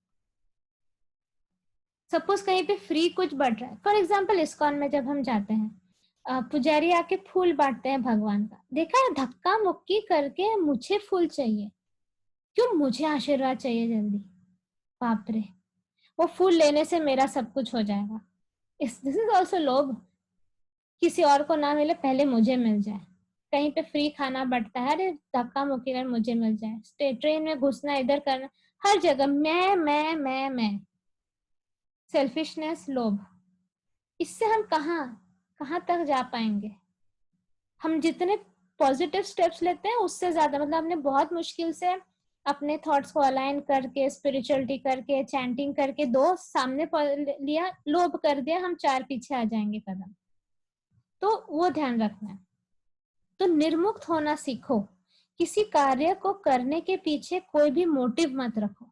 सपोज कहीं पे फ्री कुछ बढ़ रहा है, फॉर एग्जाम्पल इस्कॉन में जब हम जाते हैं, पुजारी आके फूल बांटते हैं भगवान का, देखा है धक्का मुक्की करके मुझे फूल चाहिए, क्यों, मुझे आशीर्वाद चाहिए जल्दी। बाप रे, वो फूल लेने से मेरा सब कुछ हो जाएगा। दिस इज ऑल्सो लोभ, किसी और को ना मिले पहले मुझे मिल जाए। कहीं पे फ्री खाना बढ़ता है, अरे धक्का मुक्की कर मुझे मिल जाए, ट्रेन में घुसना, इधर करना, हर जगह मैं, सेल्फिशनेस, लोभ। इससे हम कहाँ तक जा पाएंगे। हम जितने पॉजिटिव स्टेप्स लेते हैं उससे ज्यादा, मतलब हमने बहुत मुश्किल से अपने थॉट्स को अलाइन करके, स्पिरिचुअलिटी करके, चैंटिंग करके 2 सामने लिया, लोभ कर दिया, हम 4 पीछे आ जाएंगे कदम। तो वो ध्यान रखना है। तो निर्मुक्त होना सीखो, किसी कार्य को करने के पीछे कोई भी मोटिव मत रखो।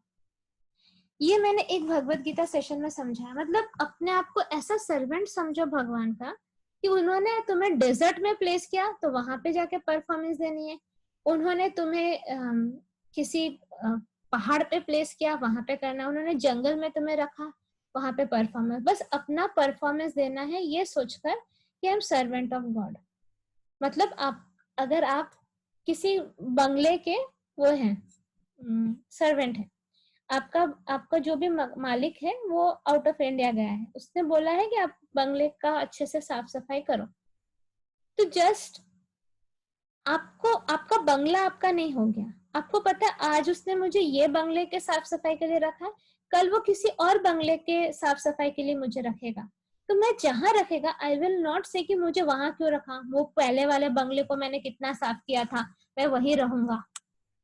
ये मैंने एक भगवत गीता सेशन में समझाया, मतलब अपने आप को ऐसा सर्वेंट समझो भगवान का कि उन्होंने तुम्हें डेजर्ट में प्लेस किया तो वहां पे जाके परफॉर्मेंस देनी है, उन्होंने तुम्हें किसी पहाड़ पे प्लेस किया वहां पे करना, उन्होंने जंगल में तुम्हें रखा वहां पे परफॉर्मेंस, बस अपना परफॉर्मेंस देना है, ये सोचकर कि I M servant of God. मतलब अगर आप किसी बंगले के वो हैं, सर्वेंट है, आपका जो भी मालिक है वो आउट ऑफ इंडिया गया है, उसने बोला है कि आप बंगले का अच्छे से साफ सफाई करो, तो जस्ट आपका बंगला आपका नहीं हो गया। आपको पता है आज उसने मुझे ये बंगले के साफ सफाई के लिए रखा है, कल वो किसी और बंगले के साफ सफाई के लिए मुझे रखेगा, तो मैं जहां रखेगा आई विल नॉट से कि मुझे वहां क्यों रखा, वो पहले वाले बंगले को मैंने कितना साफ किया था, मैं वहीं रहूंगा।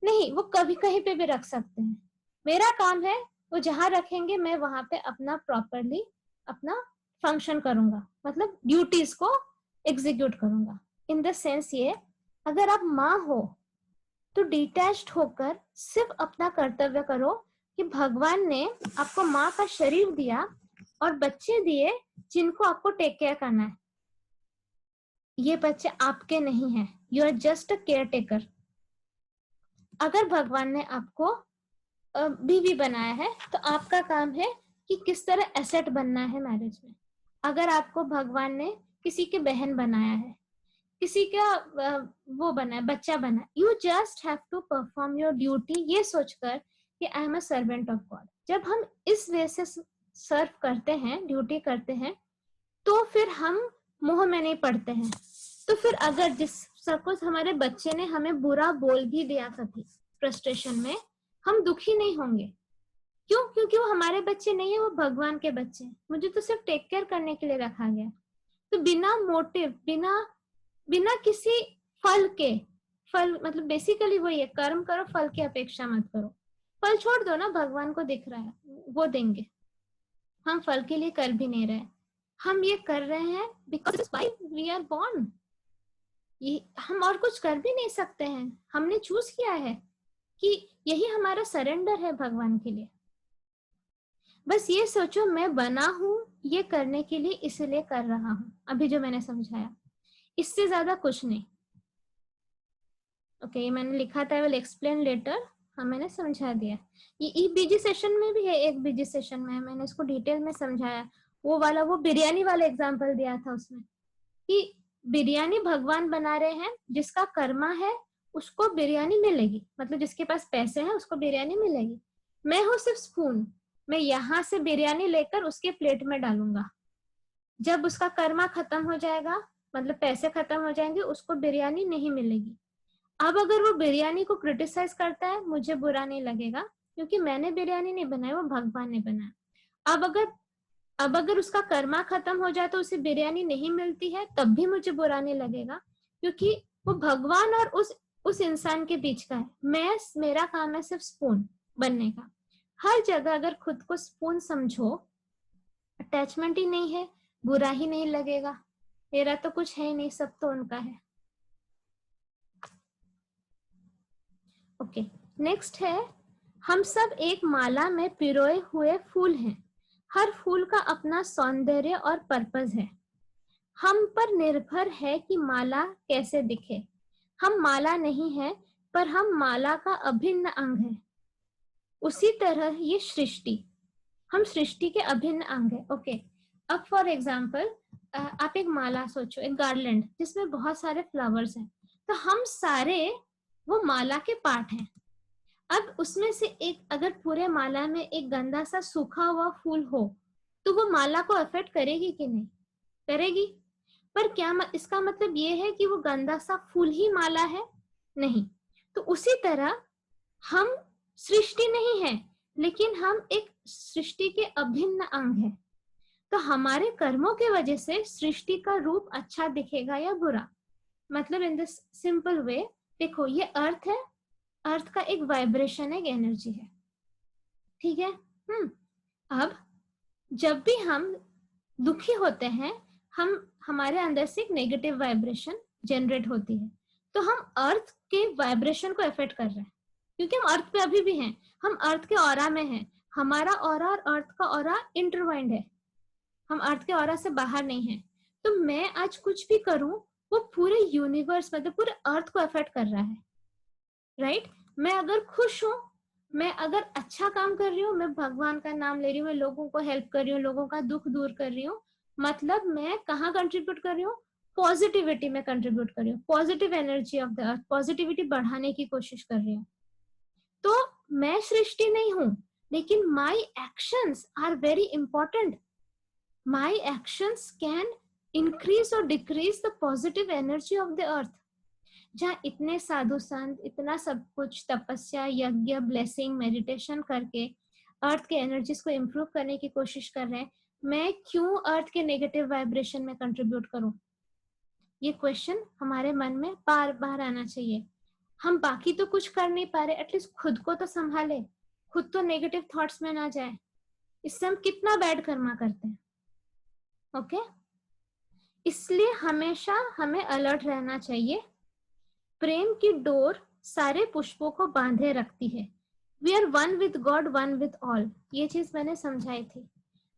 नहीं, वो कभी कहीं पे भी रख सकते हैं। मेरा काम है वो जहां रखेंगे मैं वहां पे अपना प्रॉपरली अपना फंक्शन करूंगा, मतलब ड्यूटीज को एग्जीक्यूट करूंगा। इन द सेंस ये, अगर आप माँ हो तो डिटैच्ड होकर सिर्फ अपना कर्तव्य करो कि भगवान ने आपको माँ का शरीर दिया और बच्चे दिए जिनको आपको टेक केयर करना है। ये बच्चे आपके नहीं हैं, you are just a caretaker. अगर भगवान ने आपको बीवी बनाया है तो आपका काम है कि किस तरह एसेट बनना है मैरिज में। अगर आपको भगवान ने किसी की बहन बनाया है, किसी का वो बना है, बच्चा बना, you just have to perform your duty, ये सोचकर कि I am a servant of God. जब हम इस वे से सर्व करते हैं, ड्यूटी करते हैं, तो फिर हम मोह में नहीं पड़ते हैं। तो फिर अगर जिस सपोज हमारे बच्चे ने हमें बुरा बोल भी दिया कभी फ्रस्ट्रेशन में, हम दुखी नहीं होंगे। क्यों? क्योंकि वो हमारे बच्चे नहीं है, वो भगवान के बच्चे हैं, मुझे तो सिर्फ टेक केयर करने के लिए रखा गया। तो बिना मोटिव, बिना किसी फल के, फल मतलब बेसिकली वो ये, कर्म करो फल की अपेक्षा मत करो। फल छोड़ दो ना, भगवान को दिख रहा है वो देंगे, हम फल के लिए कर भी नहीं रहे, हम ये कर रहे हैं because why we are born. ये हम और कुछ कर भी नहीं सकते हैं, हमने चूज किया है कि यही हमारा सरेंडर है भगवान के लिए। बस ये सोचो मैं बना हूं ये करने के लिए, इसलिए कर रहा हूं, अभी जो मैंने समझाया, इससे ज्यादा कुछ नहीं। ओके, ये मैंने लिखा था, विल एक्सप्लेन लेटर, हाँ मैंने समझा दिया। ये बीजी सेशन में भी है, एक बीजी सेशन में मैंने इसको डिटेल में समझाया। वो वाला, वो बिरयानी वाला एग्जांपल दिया था उसमें कि बिरयानी भगवान बना रहे हैं, जिसका कर्मा है उसको बिरयानी मिलेगी, मतलब जिसके पास पैसे हैं उसको बिरयानी मिलेगी। मैं हूं सिर्फ स्पून, मैं यहां से बिरयानी लेकर उसके प्लेट में डालूंगा। जब उसका कर्मा खत्म हो जाएगा मतलब पैसे खत्म हो जाएंगे, उसको बिरयानी नहीं मिलेगी। अब अगर वो बिरयानी को क्रिटिसाइज करता है, मुझे बुरा नहीं लगेगा, क्योंकि मैंने बिरयानी नहीं बनाई, वो भगवान ने बनाया। अब अगर उसका कर्मा खत्म हो जाए तो उसे बिरयानी नहीं मिलती है, तब भी मुझे बुरा नहीं लगेगा, क्योंकि वो भगवान और उस इंसान के बीच का है। मेरा काम है सिर्फ स्पून बनने का। हर जगह अगर खुद को स्पून समझो, अटैचमेंट ही नहीं है, बुरा ही नहीं लगेगा। मेरा तो कुछ है नहीं, सब तो उनका है। ओके, नेक्स्ट है, हम सब एक माला में पिरोए हुए फूल हैं। हर फूल का अपना सौंदर्य और पर्पस है। हम पर निर्भर है कि माला कैसे दिखे। हम माला नहीं है, पर हम माला का अभिन्न अंग है। उसी तरह ये सृष्टि, हम सृष्टि के अभिन्न अंग है। ओके, अब फॉर एग्जाम्पल आप एक माला सोचो, एक गार्लैंड जिसमें बहुत सारे फ्लावर्स हैं, तो हम सारे वो माला के पार्ट हैं। अब उसमें से एक, अगर पूरे माला में एक गंदा सा सूखा हुआ फूल हो, तो वो माला को अफेक्ट करेगी कि नहीं? करेगी। पर क्या इसका मतलब ये है कि वो गंदा सा फूल ही माला है? नहीं। तो उसी तरह हम सृष्टि नहीं है, लेकिन हम एक सृष्टि के अभिन्न अंग है। तो हमारे कर्मों के वजह से सृष्टि का रूप अच्छा दिखेगा या बुरा? मतलब इन दिस सिंपल वे, देखो ये अर्थ है, अर्थ का एक वाइब्रेशन है, एक एनर्जी है, ठीक है। अब जब भी हम दुखी होते हैं, हमारे अंदर से एक नेगेटिव वाइब्रेशन जनरेट होती है, तो हम अर्थ के वाइब्रेशन को इफेक्ट कर रहे हैं, क्योंकि हम अर्थ पे अभी भी हैं, हम अर्थ के ऑरा में हैं। हमारा ऑरा और अर्थ का ऑरा इंटरवाइंड है, हम अर्थ के ऑरा से बाहर नहीं है। तो मैं आज कुछ भी करूं, वो पूरे यूनिवर्स, मतलब पूरे अर्थ को इफेक्ट कर रहा है, राइट? मैं अगर खुश हूं, मैं अगर अच्छा काम कर रही हूँ, मैं भगवान का नाम ले रही हूँ, मैं लोगों को हेल्प कर रही हूँ, लोगों का दुख दूर कर रही हूँ, मतलब मैं कहाँ कंट्रीब्यूट कर रही हूँ? पॉजिटिविटी में कंट्रीब्यूट कर रही हूँ, positive energy of the earth, positivity बढ़ाने की कोशिश कर रही हूँ। तो मैं सृष्टि नहीं हूँ, लेकिन my actions are very important. My actions can increase or decrease the positive energy of the earth. जहाँ इतने साधु संत इतना सब कुछ तपस्या, यज्ञ, ब्लेसिंग, मेडिटेशन करके अर्थ के एनर्जीज को इम्प्रूव करने की कोशिश कर रहे हैं, मैं क्यों अर्थ के नेगेटिव वाइब्रेशन में कंट्रीब्यूट करूं? ये क्वेश्चन हमारे मन में बार बार आना चाहिए। हम बाकी तो कुछ कर नहीं पा रहे, एटलीस्ट खुद को तो संभाले, खुद तो नेगेटिव थॉट्स में ना जाए। इससे हम कितना बैड कर्मा करते हैं। ओके, इसलिए हमेशा हमें अलर्ट रहना चाहिए। प्रेम की डोर सारे पुष्पों को बांधे रखती है। We are one with God, one with all. ये चीज मैंने समझाई थी।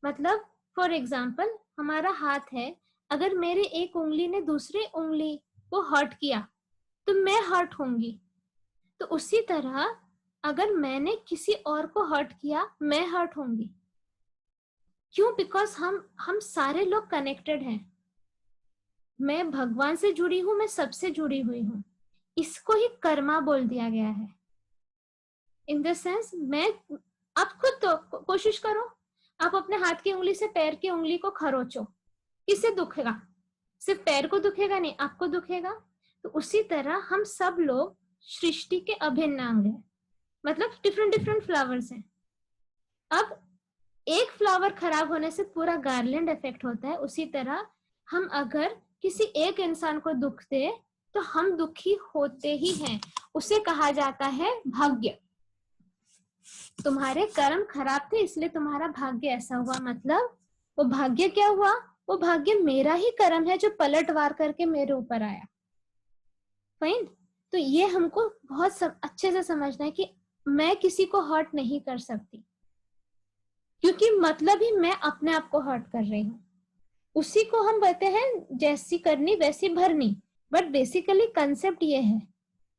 मतलब फॉर एग्जाम्पल, हमारा हाथ है, अगर मेरे एक उंगली ने दूसरी उंगली को हर्ट किया, तो मैं हर्ट होंगी। तो उसी तरह अगर मैंने किसी और को हर्ट किया, मैं हर्ट होंगी। क्यों? बिकॉज हम सारे लोग कनेक्टेड हैं। मैं भगवान से जुड़ी हूं, मैं सबसे जुड़ी हुई हूं। इसको ही कर्मा बोल दिया गया है। इन द सेंस, आप खुद तो कोशिश करो, आप अपने हाथ की उंगली से पैर की उंगली को खरोचो, किसे दुखेगा? सिर्फ पैर को दुखेगा नहीं, आपको दुखेगा। तो उसी तरह हम सब लोग सृष्टि के अभिन्न अंग हैं, मतलब डिफरेंट डिफरेंट फ्लावर्स हैं। अब एक फ्लावर खराब होने से पूरा गार्लैंड इफेक्ट होता है, उसी तरह हम अगर किसी एक इंसान को दुख दे, तो हम दुखी होते ही हैं। उसे कहा जाता है भाग्य। तुम्हारे कर्म खराब थे, इसलिए तुम्हारा भाग्य ऐसा हुआ। मतलब वो भाग्य क्या हुआ? वो भाग्य मेरा ही कर्म है जो पलटवार करके मेरे ऊपर आया। फाइन। तो ये हमको बहुत अच्छे से समझना है कि मैं किसी को हर्ट नहीं कर सकती, क्योंकि मतलब ही मैं अपने आप को हर्ट कर रही हूँ। उसी को हम कहते हैं जैसी करनी वैसी भरनी। बट बेसिकली कंसेप्ट ये है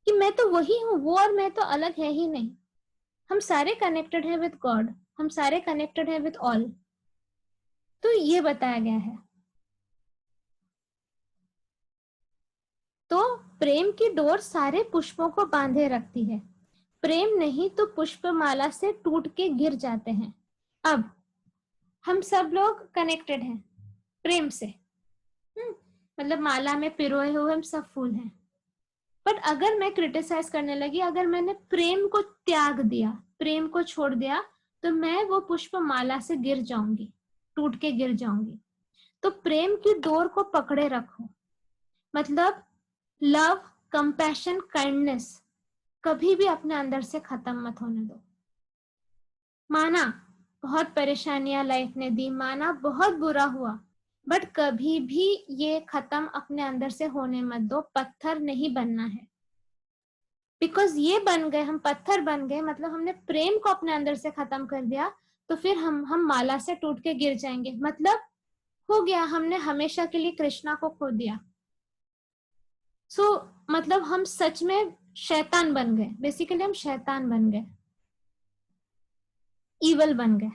कि मैं तो वही हूँ, वो और मैं तो अलग है ही नहीं। हम सारे कनेक्टेड हैं विद गॉड, हम सारे कनेक्टेड हैं विद ऑल। तो ये बताया गया है। तो प्रेम की डोर सारे पुष्पों को बांधे रखती है। प्रेम नहीं तो पुष्पमाला से टूट के गिर जाते हैं। अब हम सब लोग कनेक्टेड हैं प्रेम से। मतलब माला में पिरोए हुए हम सब फूल हैं। बट अगर मैं क्रिटिसाइज करने लगी, अगर मैंने प्रेम को त्याग दिया, प्रेम को छोड़ दिया, तो मैं वो पुष्प माला से गिर जाऊंगी, टूट के गिर जाऊंगी। तो प्रेम की डोर को पकड़े रखो। मतलब लव, कंपैशन, काइंडनेस कभी भी अपने अंदर से खत्म मत होने दो। माना बहुत परेशानियां लाइफ ने दी, माना बहुत बुरा हुआ, बट कभी भी ये खत्म अपने अंदर से होने मत दो। पत्थर नहीं बनना है, बिकॉज ये बन गए, हम पत्थर बन गए, मतलब हमने प्रेम को अपने अंदर से खत्म कर दिया, तो फिर हम माला से टूट के गिर जाएंगे। मतलब हो गया, हमने हमेशा के लिए कृष्णा को खो दिया। सो मतलब हम सच में शैतान बन गए, बेसिकली हम शैतान बन गए, ईवल बन गए।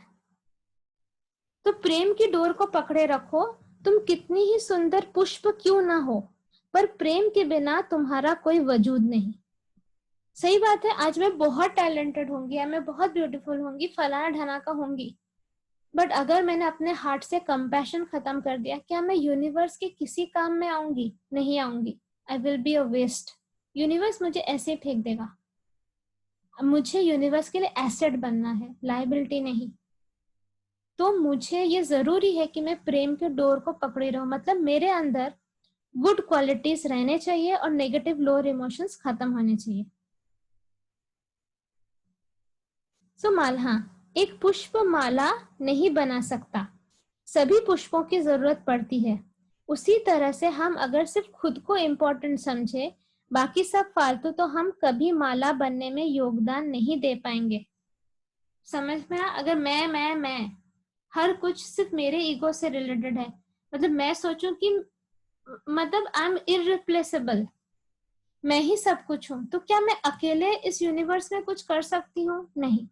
तो प्रेम की डोर को पकड़े रखो। तुम कितनी ही सुंदर पुष्प क्यों ना हो, पर प्रेम के बिना तुम्हारा कोई वजूद नहीं। सही बात है, आज मैं बहुत टैलेंटेड होंगी या मैं बहुत ब्यूटीफुल होंगी, फलाना ढना का होंगी, बट अगर मैंने अपने हार्ट से कंपैशन खत्म कर दिया, क्या मैं यूनिवर्स के किसी काम में आऊंगी? नहीं आऊंगी। I will be a waste. Universe मुझे ऐसे फेंक देगा। मुझे यूनिवर्स के लिए एसेट बनना है, लायबिलिटी नहीं। तो मुझे ये जरूरी है कि मैं प्रेम के डोर को पकड़े रहूं। मतलब मेरे अंदर गुड क्वालिटीज रहने चाहिए और नेगेटिव लोअर इमोशंस खत्म होने चाहिए। सो माला, एक पुष्प माला नहीं बना सकता, सभी पुष्पों की जरूरत पड़ती है। उसी तरह से हम अगर सिर्फ खुद को इम्पोर्टेंट समझे, बाकी सब फालतू, तो हम कभी माला बनने में योगदान नहीं दे पाएंगे। समझ में आया? अगर मैं हर कुछ सिर्फ मेरे ईगो से रिलेटेड है, मतलब मैं सोचूं कि मतलब आई एम इररिप्लेसेबल, मैं ही सब कुछ हूं, तो क्या मैं अकेले इस यूनिवर्स में कुछ कर सकती हूँ? नहीं।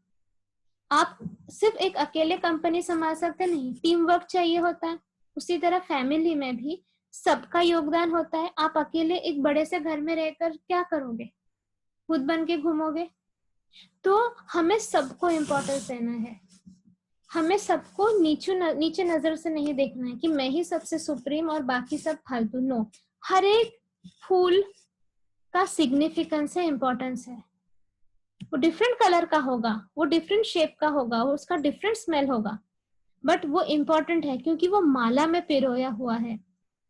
आप सिर्फ एक अकेले कंपनी संभाल सकते नहीं, टीम वर्क चाहिए होता है। उसी तरह फैमिली में भी सबका योगदान होता है। आप अकेले एक बड़े से घर में रहकर क्या करोगे? खुद बन के घूमोगे? तो हमें सबको इम्पोर्टेंस देना है। हमें सबको नीचे नजर से नहीं देखना है कि मैं ही सबसे सुप्रीम और बाकी सब फालतू। नो, हर एक फूल का सिग्निफिकेंस है, इम्पोर्टेंस है। वो डिफरेंट कलर का होगा, वो डिफरेंट शेप का होगा, वो उसका डिफरेंट स्मेल होगा, बट वो इम्पोर्टेंट है क्योंकि वो माला में पिरोया हुआ है,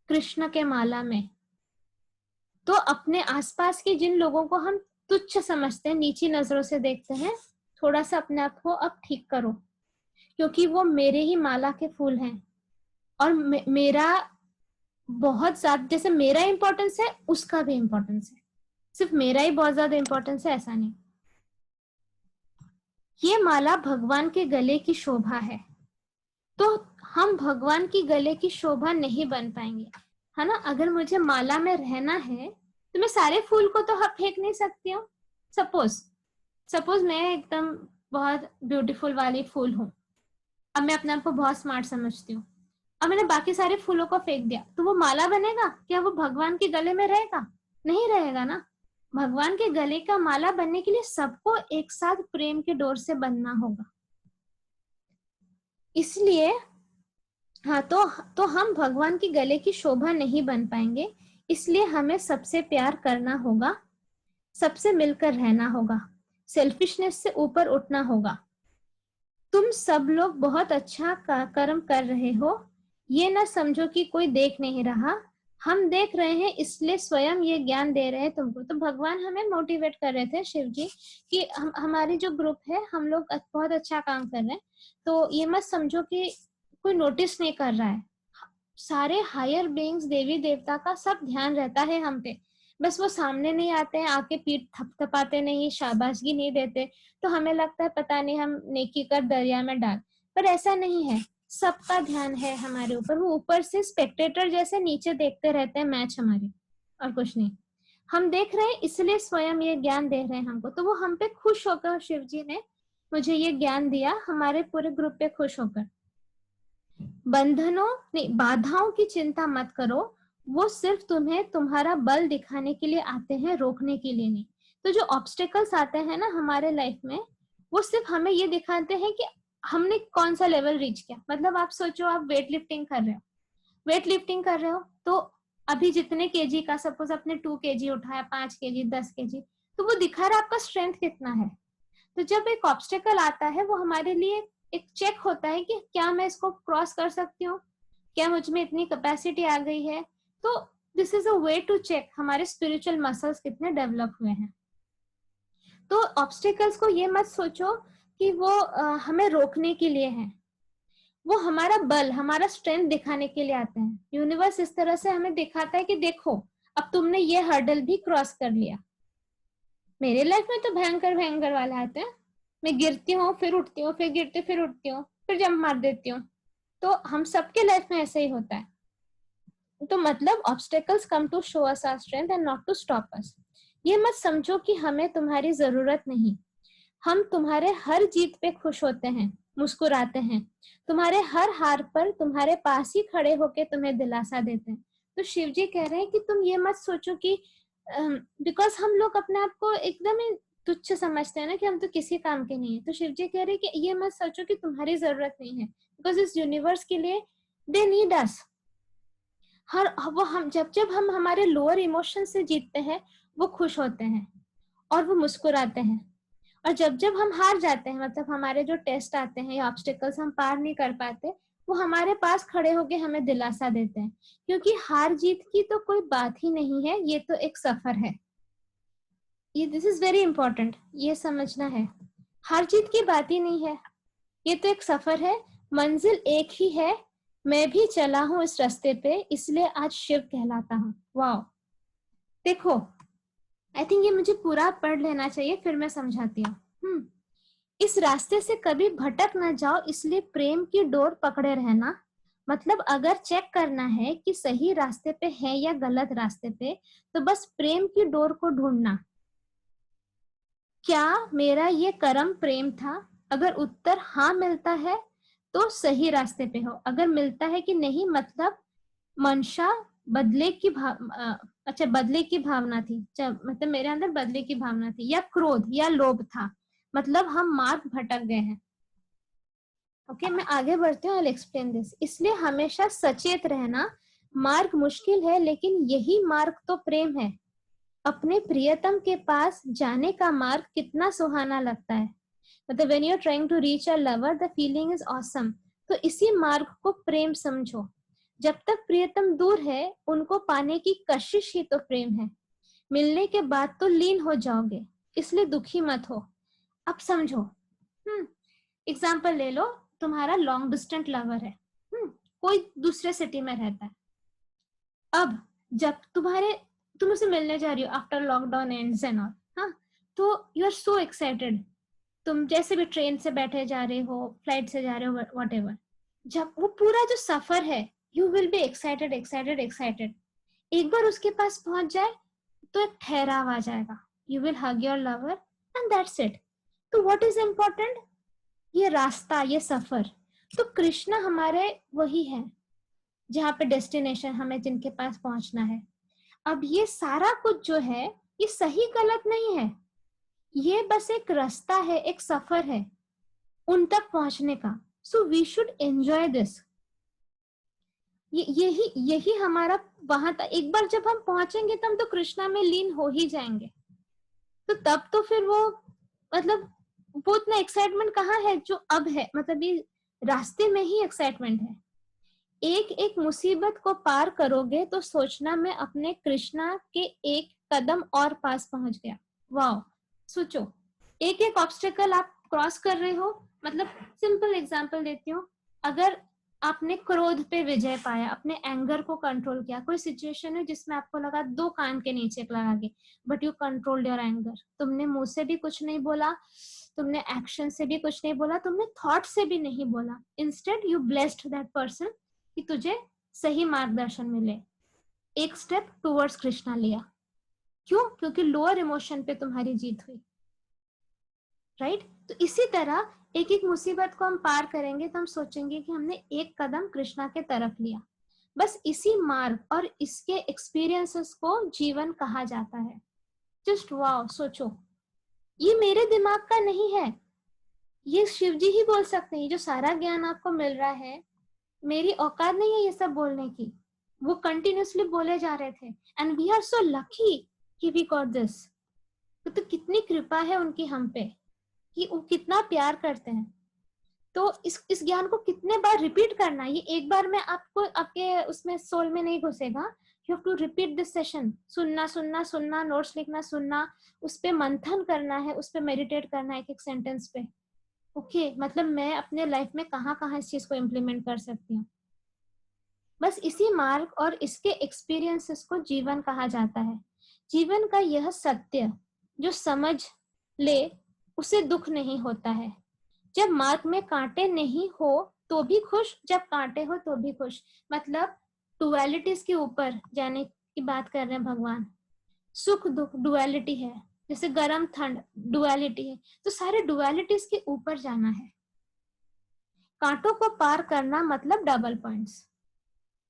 कृष्ण के माला में। तो अपने आसपास के जिन लोगों को हम तुच्छ समझते हैं, नीची नजरों से देखते हैं, थोड़ा सा अपने आप को अब ठीक करो, क्योंकि वो मेरे ही माला के फूल हैं। और मेरा बहुत ज्यादा, जैसे मेरा इंपॉर्टेंस है उसका भी इंपॉर्टेंस है, सिर्फ मेरा ही बहुत ज्यादा इंपॉर्टेंस है ऐसा नहीं। ये माला भगवान के गले की शोभा है, तो हम भगवान की गले की शोभा नहीं बन पाएंगे, है ना? अगर मुझे माला में रहना है तो मैं सारे फूल को तो फेंक नहीं सकती हूँ। सपोज मैं एकदम बहुत ब्यूटीफुल वाली फूल हूँ, अब मैं अपने आप को बहुत स्मार्ट समझती हूँ, अब मैंने बाकी सारे फूलों को फेंक दिया, तो वो माला बनेगा क्या? वो भगवान के गले में रहेगा? नहीं रहेगा ना। भगवान के गले का माला बनने के लिए सबको एक साथ प्रेम के डोर से बनना होगा। इसलिए हाँ, तो हम भगवान की गले की शोभा नहीं बन पाएंगे। इसलिए हमें सबसे प्यार करना होगा, सबसे मिलकर रहना होगा, सेल्फिशनेस से ऊपर उठना होगा। तुम सब लोग बहुत अच्छा कर्म कर रहे हो, ये ना समझो कि कोई देख नहीं रहा। हम देख रहे हैं इसलिए स्वयं ये ज्ञान दे रहे हैं तुमको। तो भगवान हमें मोटिवेट कर रहे थे, शिव जी, कि हमारी जो ग्रुप है हम लोग बहुत अच्छा काम कर रहे हैं, तो ये मत समझो कि कोई नोटिस नहीं कर रहा है। सारे हायर बीइंग्स, देवी देवता का सब ध्यान रहता है हम पे, बस वो सामने नहीं आते हैं, आके पीठ थपथपाते नहीं, शाबाशगी नहीं देते, तो हमें लगता है पता नहीं हम नेकी कर दरिया में डाल। पर ऐसा नहीं है, सबका ध्यान है हमारे ऊपर। वो ऊपर से स्पेक्टेटर जैसे नीचे देखते रहते हैं मैच हमारे, और कुछ नहीं। हम देख रहे हैं इसलिए स्वयं ये ज्ञान दे रहे हैं हमको, तो वो हम पे खुश होकर, शिव जी ने मुझे ये ज्ञान दिया, हमारे पूरे ग्रुप पे खुश होकर। बंधनों नहीं, बाधाओं की चिंता मत करो, वो सिर्फ तुम्हें तुम्हारा बल दिखाने के लिए आते हैं, रोकने के लिए नहीं। तो जो ऑब्स्टेकल्स आते हैं ना हमारे लाइफ में, वो सिर्फ हमें ये दिखाते हैं कि हमने कौन सा लेवल रीच किया। मतलब आप सोचो, आप वेट लिफ्टिंग कर रहे हो, तो अभी जितने केजी का, सपोज आपने 2 केजी उठाया, 5 केजी, 10 केजी, तो वो दिखा रहा है आपका स्ट्रेंथ कितना है। तो जब एक ऑब्स्टेकल आता है वो हमारे लिए एक चेक होता है कि क्या मैं इसको क्रॉस कर सकती हूँ, क्या मुझ में इतनी कैपेसिटी आ गई है। तो this is a way to check हमारे स्पिरिचुअल मसल्स कितने डेवलप हुए हैं। तो ऑब्स्टेकल्स को ये मत सोचो कि वो हमें रोकने के लिए है, वो हमारा बल, हमारा स्ट्रेंथ दिखाने के लिए आते हैं। यूनिवर्स इस तरह से हमें दिखाता है कि देखो अब तुमने ये हर्डल भी क्रॉस कर लिया। मेरे लाइफ में तो भयंकर भयंकर वाले आते हैं, मैं गिरती हूँ फिर उठती हूँ, फिर गिरती फिर उठती हूँ, फिर जंप मार देती हूँ। तो हम सबके लाइफ में ऐसे ही होता है। तो मतलब obstacles come to show us our strength and not to stop us. ये मत समझो कि हमें तुम्हारी जरूरत नहीं, हम तुम्हारे हर जीत पे खुश होते हैं, मुस्कुराते हैं, तुम्हारे हर हार पर तुम्हारे पास ही खड़े होके तुम्हें दिलासा देते हैं। तो शिव जी कह रहे हैं कि तुम ये मत सोचो कि बिकॉज हम लोग अपने आप को एकदम ही तुच्छ समझते हैं ना कि हम तो किसी काम के नहीं है। तो शिव जी कह रहे हैं कि ये मत सोचो कि तुम्हारी जरूरत नहीं है, बिकॉज इस यूनिवर्स के लिए दे नीड अस। हर वो हम जब हम हमारे लोअर इमोशन से जीतते हैं वो खुश होते हैं और वो मुस्कुराते हैं। और जब हम हार जाते हैं, मतलब हमारे जो टेस्ट आते हैं या ऑब्स्टिकल्स हम पार नहीं कर पाते, वो हमारे पास खड़े होके हमें दिलासा देते हैं, क्योंकि हार जीत की तो कोई बात ही नहीं है, ये तो एक सफर है। ये दिस इज वेरी इंपॉर्टेंट, ये समझना है। हार जीत की बात ही नहीं है, ये तो एक सफर है, मंजिल एक ही है, मैं भी चला हूं इस रास्ते पे, इसलिए आज शिव कहलाता हूँ। वाओ, देखो आई थिंक ये मुझे पूरा पढ़ लेना चाहिए, फिर मैं समझाती हूँ। इस रास्ते से कभी भटक न जाओ, इसलिए प्रेम की डोर पकड़े रहना। मतलब अगर चेक करना है कि सही रास्ते पे है या गलत रास्ते पे, तो बस प्रेम की डोर को ढूंढना। क्या मेरा ये कर्म प्रेम था? अगर उत्तर हाँ मिलता है तो सही रास्ते पे हो, अगर मिलता है कि नहीं, मतलब मंशा बदले की बदले की भावना थी, मतलब मेरे अंदर बदले की भावना थी, या क्रोध या लोभ था, मतलब हम मार्ग भटक गए हैं। ओके, मैं आगे बढ़ती हूँ, आई विल एक्सप्लेन दिस। इसलिए हमेशा सचेत रहना, मार्ग मुश्किल है लेकिन यही मार्ग तो प्रेम है। अपने प्रियतम के पास जाने का मार्ग कितना सुहाना लगता है, मतलब when you are trying to reach a lover the feeling is awesome. तो इसी मार्ग को प्रेम समझो। जब तक प्रियतम दूर है, उनको पाने की कशिश ही तो प्रेम है। मिलने के बाद तो लीन हो जाओगे, इसलिए दुखी मत हो। अब समझो, एग्जाम्पल ले लो, तुम्हारा लॉन्ग डिस्टेंट लवर है, कोई दूसरे सिटी में रहता है। अब जब तुम उसे मिलने जा रही हो after lockdown ends and all, हाँ, तो यू आर सो एक्साइटेड, तुम जैसे भी ट्रेन से बैठे जा रहे हो, फ्लाइट से जा रहे हो, व्हाटएवर, जब वो पूरा जो सफर है, you will be excited excited excited. एक बार उसके पास पहुंच जाए तो एक ठहराव आ जाएगा, you will hug your lover and that's it. तो व्हाट इज इम्पोर्टेंट? ये रास्ता, ये सफर। तो कृष्ण हमारे वही है जहाँ पे डेस्टिनेशन, हमें जिनके पास पहुंचना है। अब ये सारा कुछ जो है, ये सही गलत नहीं है, ये बस एक रास्ता है, एक सफर है उन तक पहुंचने का। So we should enjoy this. यही हमारा वहां तक, एक बार जब हम पहुंचेंगे तो हम तो कृष्णा में लीन हो ही जाएंगे। तो तब तो फिर वो, मतलब वो इतना एक्साइटमेंट कहाँ है जो अब है, मतलब ये रास्ते में ही एक्साइटमेंट है। एक एक मुसीबत को पार करोगे तो सोचना मैं अपने कृष्णा के एक कदम और पास पहुंच गया। वाओ, सोचो, एक एक ऑब्स्टेकल आप क्रॉस कर रहे हो। मतलब सिंपल एग्जांपल देती हूँ, अगर आपने क्रोध पे विजय पाया, अपने एंगर को कंट्रोल किया, कोई सिचुएशन है जिसमें आपको लगा दो कान के नीचे लगा के, but you controlled your anger, तुमने मुंह से भी कुछ नहीं बोला, तुमने एक्शन से भी कुछ नहीं बोला, तुमने थॉट से भी नहीं बोला, instead you blessed that person कि तुझे सही मार्गदर्शन मिले, एक स्टेप टुवर्ड्स कृष्णा लिया। क्यों? क्योंकि लोअर इमोशन पे तुम्हारी जीत हुई, राइट? तो इसी तरह एक एक मुसीबत को हम पार करेंगे तो हम सोचेंगे कि हमने एक कदम कृष्णा के तरफ लिया। बस इसी मार्ग और इसके एक्सपीरियंसेस को जीवन कहा जाता है। जस्ट वाओ, सोचो, ये मेरे दिमाग का नहीं है, ये शिव जी ही बोल सकते हैं। जो सारा ज्ञान आपको मिल रहा है, मेरी औकात नहीं है ये सब बोलने की, वो कंटिन्यूसली बोले जा रहे थे and we are so lucky कि वी गॉट दिस। तो कितनी कृपा है उनकी हम पे कि वो कितना प्यार करते हैं। तो इस ज्ञान को कितने बार रिपीट करना है, ये एक बार में आपको आपके उसमें सोल में नहीं घुसेगा। You have to repeat this session, सुनना सुनना सुनना, नोट्स लिखना, सुनना, उस पे मंथन करना है, उस पे मेडिटेट करना है एक एक सेंटेंस पे। ओके मतलब मैं अपने लाइफ में कहाँ कहाँ इस चीज को इम्प्लीमेंट कर सकती हूँ। बस इसी मार्ग और इसके एक्सपीरियंसेस को जीवन कहा जाता है। जीवन का यह सत्य जो समझ ले उसे दुख नहीं होता है। जब मार्ग में कांटे नहीं हो तो भी खुश, जब कांटे हो तो भी खुश। मतलब डुअलिटीज के ऊपर जाने की बात कर रहे हैं भगवान। सुख दुख डुअलिटी है, जैसे गर्म ठंड डुअलिटी है, तो सारे डुअलिटीज के ऊपर जाना है। कांटों को पार करना मतलब डबल पॉइंट्स।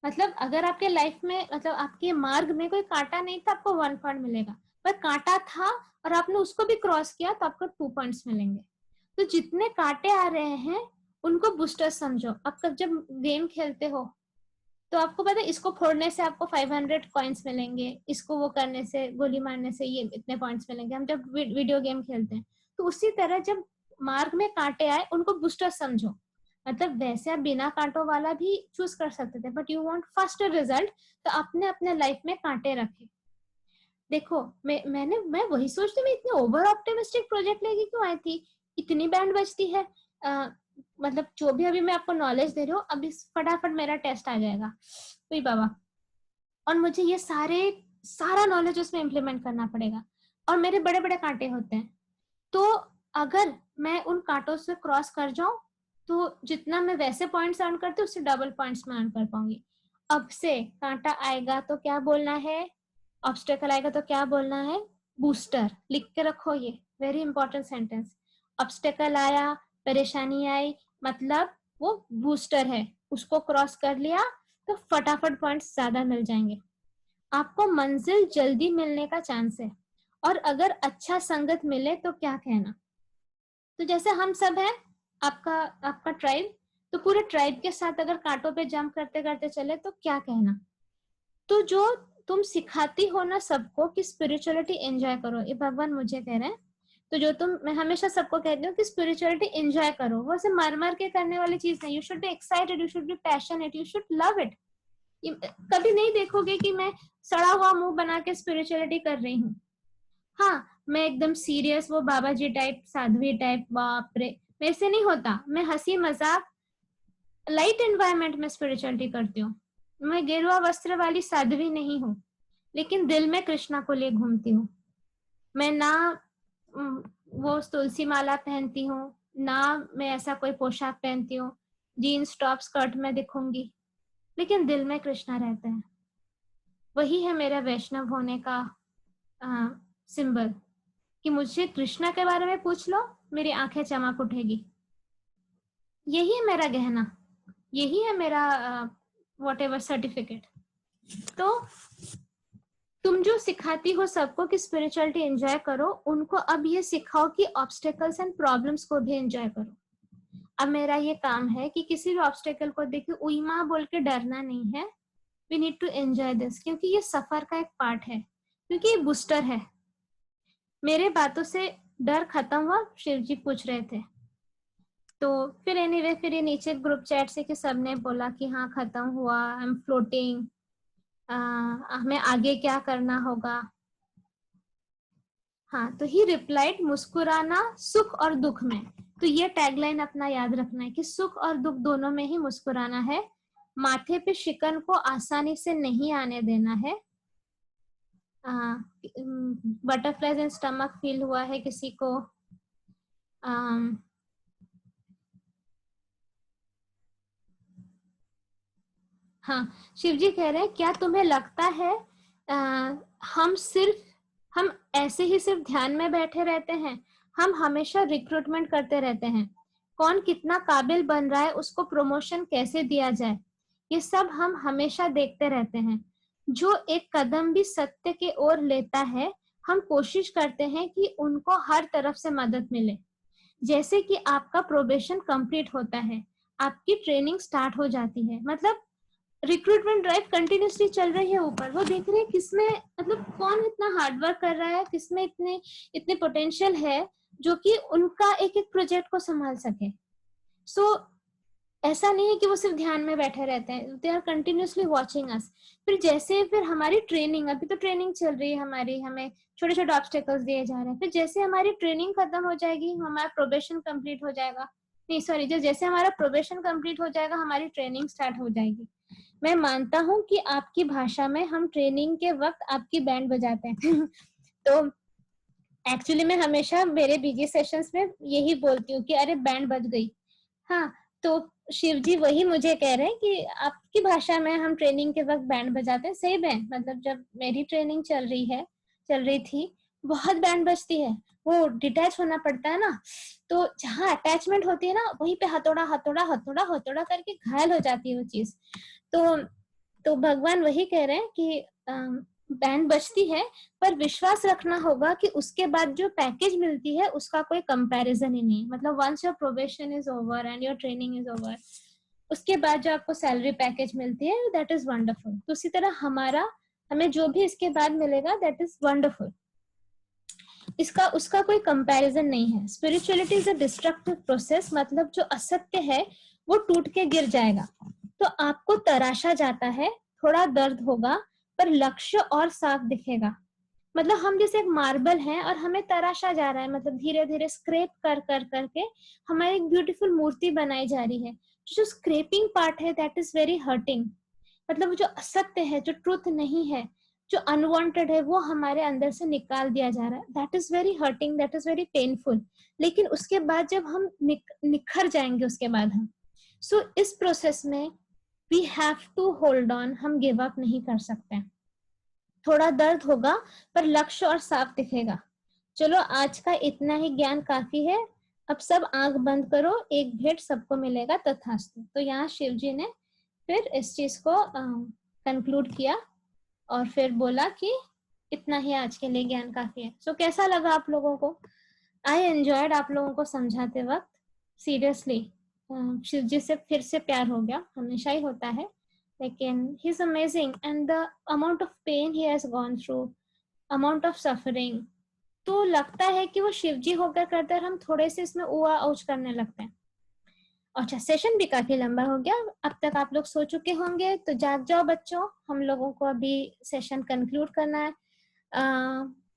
मतलब अगर आपके लाइफ में मतलब आपके मार्ग में कोई कांटा नहीं था, आपको 1 पॉइंट मिलेगा, पर कांटा था और आपने उसको भी क्रॉस किया तो आपको 2 पॉइंट्स मिलेंगे। तो जितने कांटे आ रहे हैं उनको बूस्टर समझो। अब जब गेम खेलते हो तो आपको पता है इसको फोड़ने से आपको 500 कॉइन्स मिलेंगे, इसको वो करने से, गोली मारने से ये इतने पॉइंट्स मिलेंगे। हम जब वीडियो गेम खेलते हैं तो उसी तरह जब मार्ग में कांटे आए उनको बूस्टर समझो। मतलब वैसे आप बिना कांटों वाला भी चूज कर सकते थे, but you want faster result, तो अपने अपने लाइफ में कांटे रखे। देखो मैं वही सोचती, मैं इतनी ओवर ऑप्टिमिस्टिक प्रोजेक्ट लेके क्यों आई थी, इतनी बैंड बजती है। मतलब जो भी अभी मैं आपको नॉलेज दे रही हूँ, अभी फटाफट मेरा टेस्ट आ जाएगा, वही बाबा, और मुझे ये सारा नॉलेज उसमें इम्प्लीमेंट करना पड़ेगा, और मेरे बड़े बड़े कांटे होते हैं। तो अगर मैं उन कांटों से क्रॉस कर जाऊं तो जितना मैं वैसे पॉइंट्स अर्न करती हूँ उससे डबल पॉइंट्स में अर्न कर पाऊंगी। अब से कांटा आएगा तो क्या बोलना है, ऑब्स्टेकल आएगा तो क्या बोलना है, बूस्टर। लिख के रखो, ये वेरी इंपॉर्टेंट सेंटेंस। ऑब्स्टेकल आया, परेशानी आई, मतलब वो बूस्टर है, उसको क्रॉस कर लिया तो फटाफट पॉइंट्स ज्यादा मिल जाएंगे। आपको मंजिल जल्दी मिलने का चांस है, और अगर अच्छा संगत मिले तो क्या कहना। तो जैसे हम सब हैं, आपका ट्राइब, तो पूरे ट्राइब के साथ अगर कांटों पे जंप करते करते चले तो क्या कहना। तो जो तुम सिखाती हो ना सबको कि स्पिरिचुअलिटी एंजॉय करो, ये भगवान मुझे कह रहे हैं। तो जो मैं हमेशा सबको कहती हूँ कि स्पिरिचुअलिटी एंजॉय करो, वो ऐसे मर मर के करने वाली चीज नहीं। You should be excited, you should be passionate, you should love it. कभी नहीं देखोगे कि मैं सड़ा हुआ मुंह बना के स्पिरिचुअलिटी कर रही हूँ। हाँ, मैं एकदम सीरियस वो बाबा जी टाइप, साध्वी टाइप, बाप रे, मेरे से नहीं होता। मैं हंसी मजाक लाइट एनवायरनमेंट में स्पिरिचुअलिटी करती हूँ। मैं गेरुआ वस्त्र वाली साध्वी नहीं हूँ, लेकिन दिल में कृष्णा को ले घूमती हूँ। मैं ना वो तुलसी माला पहनती हूँ, ना मैं ऐसा कोई पोशाक पहनती हूँ, जीन्स टॉप स्कर्ट में दिखूंगी, लेकिन दिल में कृष्णा रहता है। वही है मेरा वैष्णव होने का सिंबल, कि मुझे कृष्णा के बारे में पूछ लो, मेरी आंखें चमक उठेगी। यही है मेरा गहना, यही है मेरा व्हाटएवर सर्टिफिकेट। तो तुम जो सिखाती हो सबको कि स्पिरिचुअलिटी एंजॉय करो, उनको अब ये सिखाओ कि ऑब्स्टेकल्स एंड प्रॉब्लम्स को भी एंजॉय करो। अब मेरा ये काम है कि किसी भी ऑब्स्टेकल को देखे उई माँ बोल के डरना नहीं है। We need to enjoy this, क्योंकि ये सफर का एक पार्ट है, क्योंकि ये बूस्टर है। मेरे बातों से डर खत्म हुआ, शिव जी पूछ रहे थे। तो फिर एनीवे फिर ये नीचे ग्रुप चैट से कि सबने बोला कि हाँ खत्म हुआ, आई एम फ्लोटिंग, हमें आगे क्या करना होगा। हाँ, तो ही रिप्लाइड, मुस्कुराना सुख और दुख में। तो ये टैगलाइन अपना याद रखना है कि सुख और दुख दोनों में ही मुस्कुराना है। माथे पे शिकन को आसानी से नहीं आने देना है। बटरफ्लाइज इन स्टमक फील हुआ है किसी को। हाँ, शिव जी कह रहे हैं, क्या तुम्हें लगता है हम ऐसे ही सिर्फ ध्यान में बैठे रहते हैं? हम हमेशा रिक्रूटमेंट करते रहते हैं, कौन कितना काबिल बन रहा है, उसको प्रमोशन कैसे दिया जाए, ये सब हम हमेशा देखते रहते हैं। जो एक कदम भी सत्य के ओर लेता है, हम कोशिश करते हैं कि उनको हर तरफ से मदद मिले। जैसे कि आपका प्रोबेशन कंप्लीट होता है, आपकी ट्रेनिंग स्टार्ट हो जाती है। मतलब रिक्रूटमेंट ड्राइव कंटिन्यूसली चल रही है ऊपर, वो देख रहे हैं किसमें मतलब कौन इतना हार्डवर्क कर रहा है, किसमें इतने इतने पोटेंशियल है जो कि उनका एक एक प्रोजेक्ट को संभाल सके। सो ऐसा नहीं है कि वो सिर्फ ध्यान में बैठे रहते हैं, they are continuously watching us. फिर हमारी ट्रेनिंग, अभी तो ट्रेनिंग चल रही है हमारी, हमें छोटे छोटे ऑब्स्टेकल्स दिए जा रहे हैं, फिर जैसे हमारी ट्रेनिंग खत्म हो जाएगी, हमारा प्रोबेशन कंप्लीट हो जाएगा, नहीं सॉरी, जैसे हमारा प्रोबेशन कंप्लीट हो जाएगा हमारी ट्रेनिंग स्टार्ट हो जाएगी। मैं मानता हूँ कि आपकी भाषा में हम ट्रेनिंग के वक्त आपकी बैंड बजाते हैं तो एक्चुअली मैं हमेशा मेरे बीजी सेशंस में यही बोलती हूँ कि अरे बैंड बज गई। हाँ, तो शिव जी वही मुझे कह रहे हैं कि आपकी भाषा में हम ट्रेनिंग के वक्त बैंड बजाते हैं। सही में, मतलब जब मेरी ट्रेनिंग चल रही थी, बहुत बैंड बजती है, वो डिटैच होना पड़ता है ना, तो जहाँ अटैचमेंट होती है ना वहीं पे हथौड़ा हथौड़ा हथौड़ा हथौड़ा करके घायल हो जाती है वो चीज। तो भगवान वही कह रहे हैं कि बैंड बजती है, पर विश्वास रखना होगा कि उसके बाद जो पैकेज मिलती है उसका कोई कंपैरिजन ही नहीं। मतलब once your probation is over and your training is over, उसके बाद जो आपको सैलरी पैकेज मिलती है दैट इज वंडरफुल। तो उसी तरह हमें जो भी इसके बाद मिलेगा दैट इज वंडरफुल, इसका उसका कोई कंपैरिजन नहीं है। Spirituality is a destructive process, मतलब जो असत्य है वो टूट के गिर जाएगा। तो आपको तराशा जाता है, थोड़ा दर्द होगा, पर लक्ष्य और साफ दिखेगा। मतलब हम जैसे एक मार्बल हैं और हमें तराशा जा रहा है, मतलब धीरे धीरे स्क्रेप कर कर करके हमारी एक ब्यूटीफुल मूर्ति बनाई जा रही है। जो स्क्रेपिंग पार्ट है दैट इज वेरी हर्टिंग। मतलब जो असत्य है, जो ट्रुथ नहीं है, जो अनवांटेड है, वो हमारे अंदर से निकाल दिया जा रहा है। That is very hurting, that is very painful. लेकिन उसके बाद जब हम निखर जाएंगे, उसके बाद हम इस प्रोसेस में we have to hold on, हम गिव अप नहीं कर सकते। थोड़ा दर्द होगा पर लक्ष्य और साफ दिखेगा। चलो आज का इतना ही ज्ञान काफी है, अब सब आंख बंद करो, एक भेंट सबको मिलेगा तथास्तु। तो यहाँ शिव जी ने फिर इस चीज को कंक्लूड किया और फिर बोला कि इतना ही आज के लिए ज्ञान काफी है। सो कैसा लगा आप लोगों को? आई एंजॉयड आप लोगों को समझाते वक्त, सीरियसली। शिव जी से फिर से प्यार हो गया, हमेशा ही होता है, लेकिन he is amazing and the amount of pain he has gone through, amount of suffering, तो लगता है कि वो शिव जी होकर करते हैं, हम थोड़े से इसमें ऊआ औच करने लगते हैं। अच्छा, सेशन भी काफी लंबा हो गया, अब तक आप लोग सो चुके होंगे, तो जाग जाओ बच्चों, हम लोगों को अभी सेशन कंक्लूड करना है।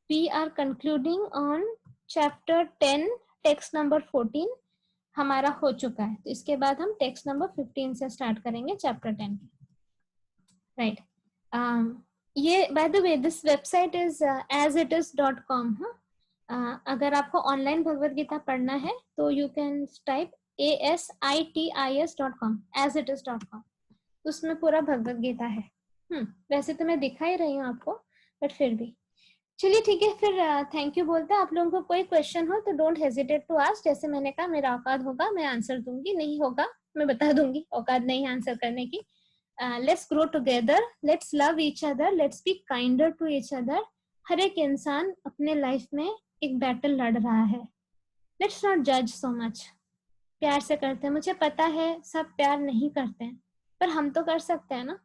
We are concluding on chapter 10 text number 14 हमारा हो चुका है, तो इसके बाद हम टेक्स्ट नंबर 15 से स्टार्ट करेंगे चैप्टर 10 की, राइट। ये by the way this website is asitis.com। अगर आपको ऑनलाइन भगवत गीता पढ़ना है तो you can type asitis.com, asitis.com, उसमें पूरा भगवत गीता है। वैसे तो मैं दिखा ही रही हूँ आपको, बट फिर भी चलिए ठीक है। फिर थैंक यू बोलते हैं। आप लोगों को कोई क्वेश्चन हो तो डोंट हेजिटेट टू आस्क। जैसे मैंने कहा, मेरा औकात होगा मैं आंसर दूंगी, नहीं होगा मैं बता दूंगी, औकात नहीं आंसर करने की। Let's grow together, let's love each other, let's be kinder to each other. हर एक इंसान अपने लाइफ में एक बैटल लड़ रहा है, लेट्स नॉट जज सो मच। प्यार से करते हैं, मुझे पता है सब प्यार नहीं करते हैं, पर हम तो कर सकते हैं ना।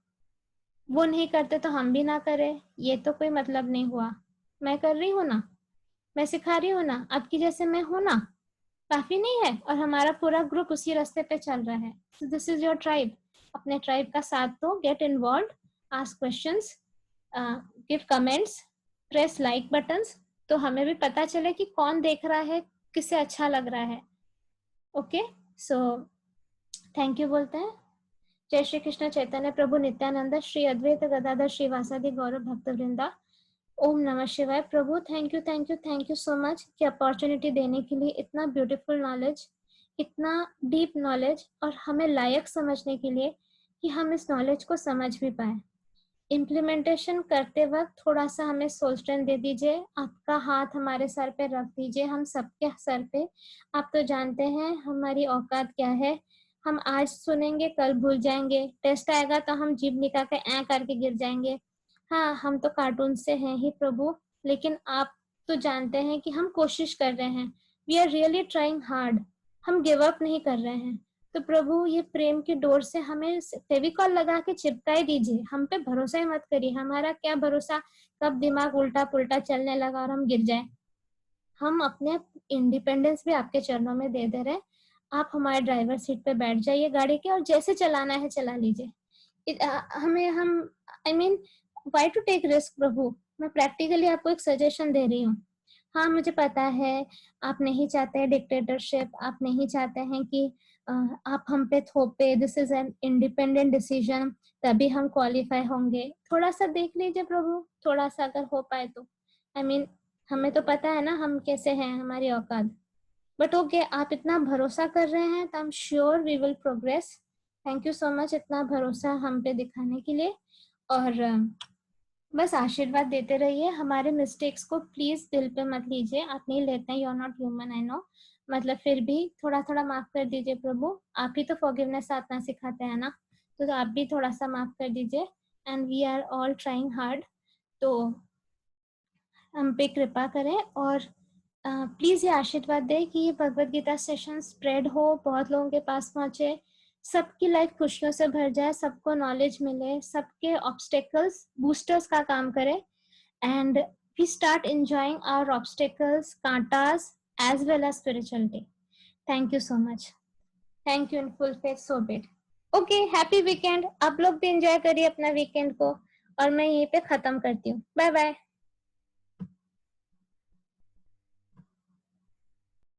वो नहीं करते तो हम भी ना करें, ये तो कोई मतलब नहीं हुआ। मैं कर रही हूँ ना, मैं सिखा रही हूँ ना, आपकी जैसे मैं हूँ ना, काफी नहीं है? और हमारा पूरा ग्रुप उसी रास्ते पे चल रहा है। So this is your tribe, अपने ट्राइब का साथ दो, get involve, ask questions, give comments, press like buttons, तो हमें भी पता चले कि कौन देख रहा है, किसे अच्छा लग रहा है। ओके, सो थैंक यू बोलते हैं। जय श्री कृष्ण चैतन्य प्रभु नित्यानंद, श्री अद्वैत गदाधर श्रीवासादि गौरव भक्त वृंदा। ओम नमः शिवाय। प्रभु थैंक यू सो मच कि अपॉर्चुनिटी देने के लिए, इतना ब्यूटीफुल नॉलेज, इतना डीप नॉलेज, और हमें लायक समझने के लिए कि हम इस नॉलेज को समझ भी पाए। इम्प्लीमेंटेशन करते वक्त थोड़ा सा हमें सोल स्ट्रेंथ दे दीजिए, आपका हाथ हमारे सर पे रख दीजिए, हम सबके सर पे। आप तो जानते हैं हमारी औकात क्या है, हम आज सुनेंगे कल भूल जाएंगे, टेस्ट आएगा तो हम जीभ निकाल के ऐ करके गिर जाएंगे। हाँ, हम तो कार्टून से हैं ही प्रभु, लेकिन आप तो जानते हैं कि हम कोशिश कर रहे हैं, we are really trying hard, हम गिव अप नहीं कर रहे हैं। तो प्रभु ये प्रेम की डोर से हमें फेविकॉल लगा के चिपकाए दीजिए, हम पे भरोसा ही मत करिए। हमारा क्या भरोसा कब दिमाग उल्टा पुल्टा चलने लगा और हम गिर जाए। हम अपने इंडिपेंडेंस भी आपके चरणों में दे रहे हैं। आप हमारे ड्राइवर सीट पे बैठ जाइए गाड़ी के और जैसे चलाना है चला लीजिए। हमें हम I mean why to take risk प्रभु। मैं प्रैक्टिकली आपको एक सजेशन दे रही हूँ। हाँ मुझे पता है आप नहीं चाहते हैं डिक्टेटरशिप, आप नहीं चाहते हैं कि आप हम पे थोपे। This is an independent decision, तभी हम क्वालिफाई होंगे। थोड़ा सा देख लीजिए प्रभु, थोड़ा सा अगर हो पाए तो। आई मीन हमें तो पता है ना हम कैसे हैं, हमारी औकात। बट ओके, आप इतना भरोसा कर रहे हैं तो I am sure we will progress. Thank you so much इतना भरोसा हम पे दिखाने के लिए। और बस आशीर्वाद देते रहिए। हमारे मिस्टेक्स को प्लीज दिल पे मत लीजिए, आप नहीं लेते हैं, you are not human I know. मतलब फिर भी थोड़ा थोड़ा माफ कर दीजिए प्रभु। आप ही तो फॉरगिवनेस आतना सिखाते हैं ना, तो आप भी थोड़ा सा माफ कर दीजिए। And we are all trying hard. तो हम पे कृपा करें और प्लीज ये आशीर्वाद दे कि ये भगवत गीता सेशन स्प्रेड हो, बहुत लोगों के पास पहुंचे, सबकी लाइफ खुशियों से भर जाए, सबको नॉलेज मिले, सबके ऑब्स्टेकल्स बूस्टर्स का काम करे, and we start enjoying our obstacles, kantas, as well as spirituality. Thank you so much. Thank you in full faith, so be it. Okay, happy weekend. आप लोग भी enjoy करिए अपना weekend को और मैं यहीं पे खत्म करती हूँ। Bye bye.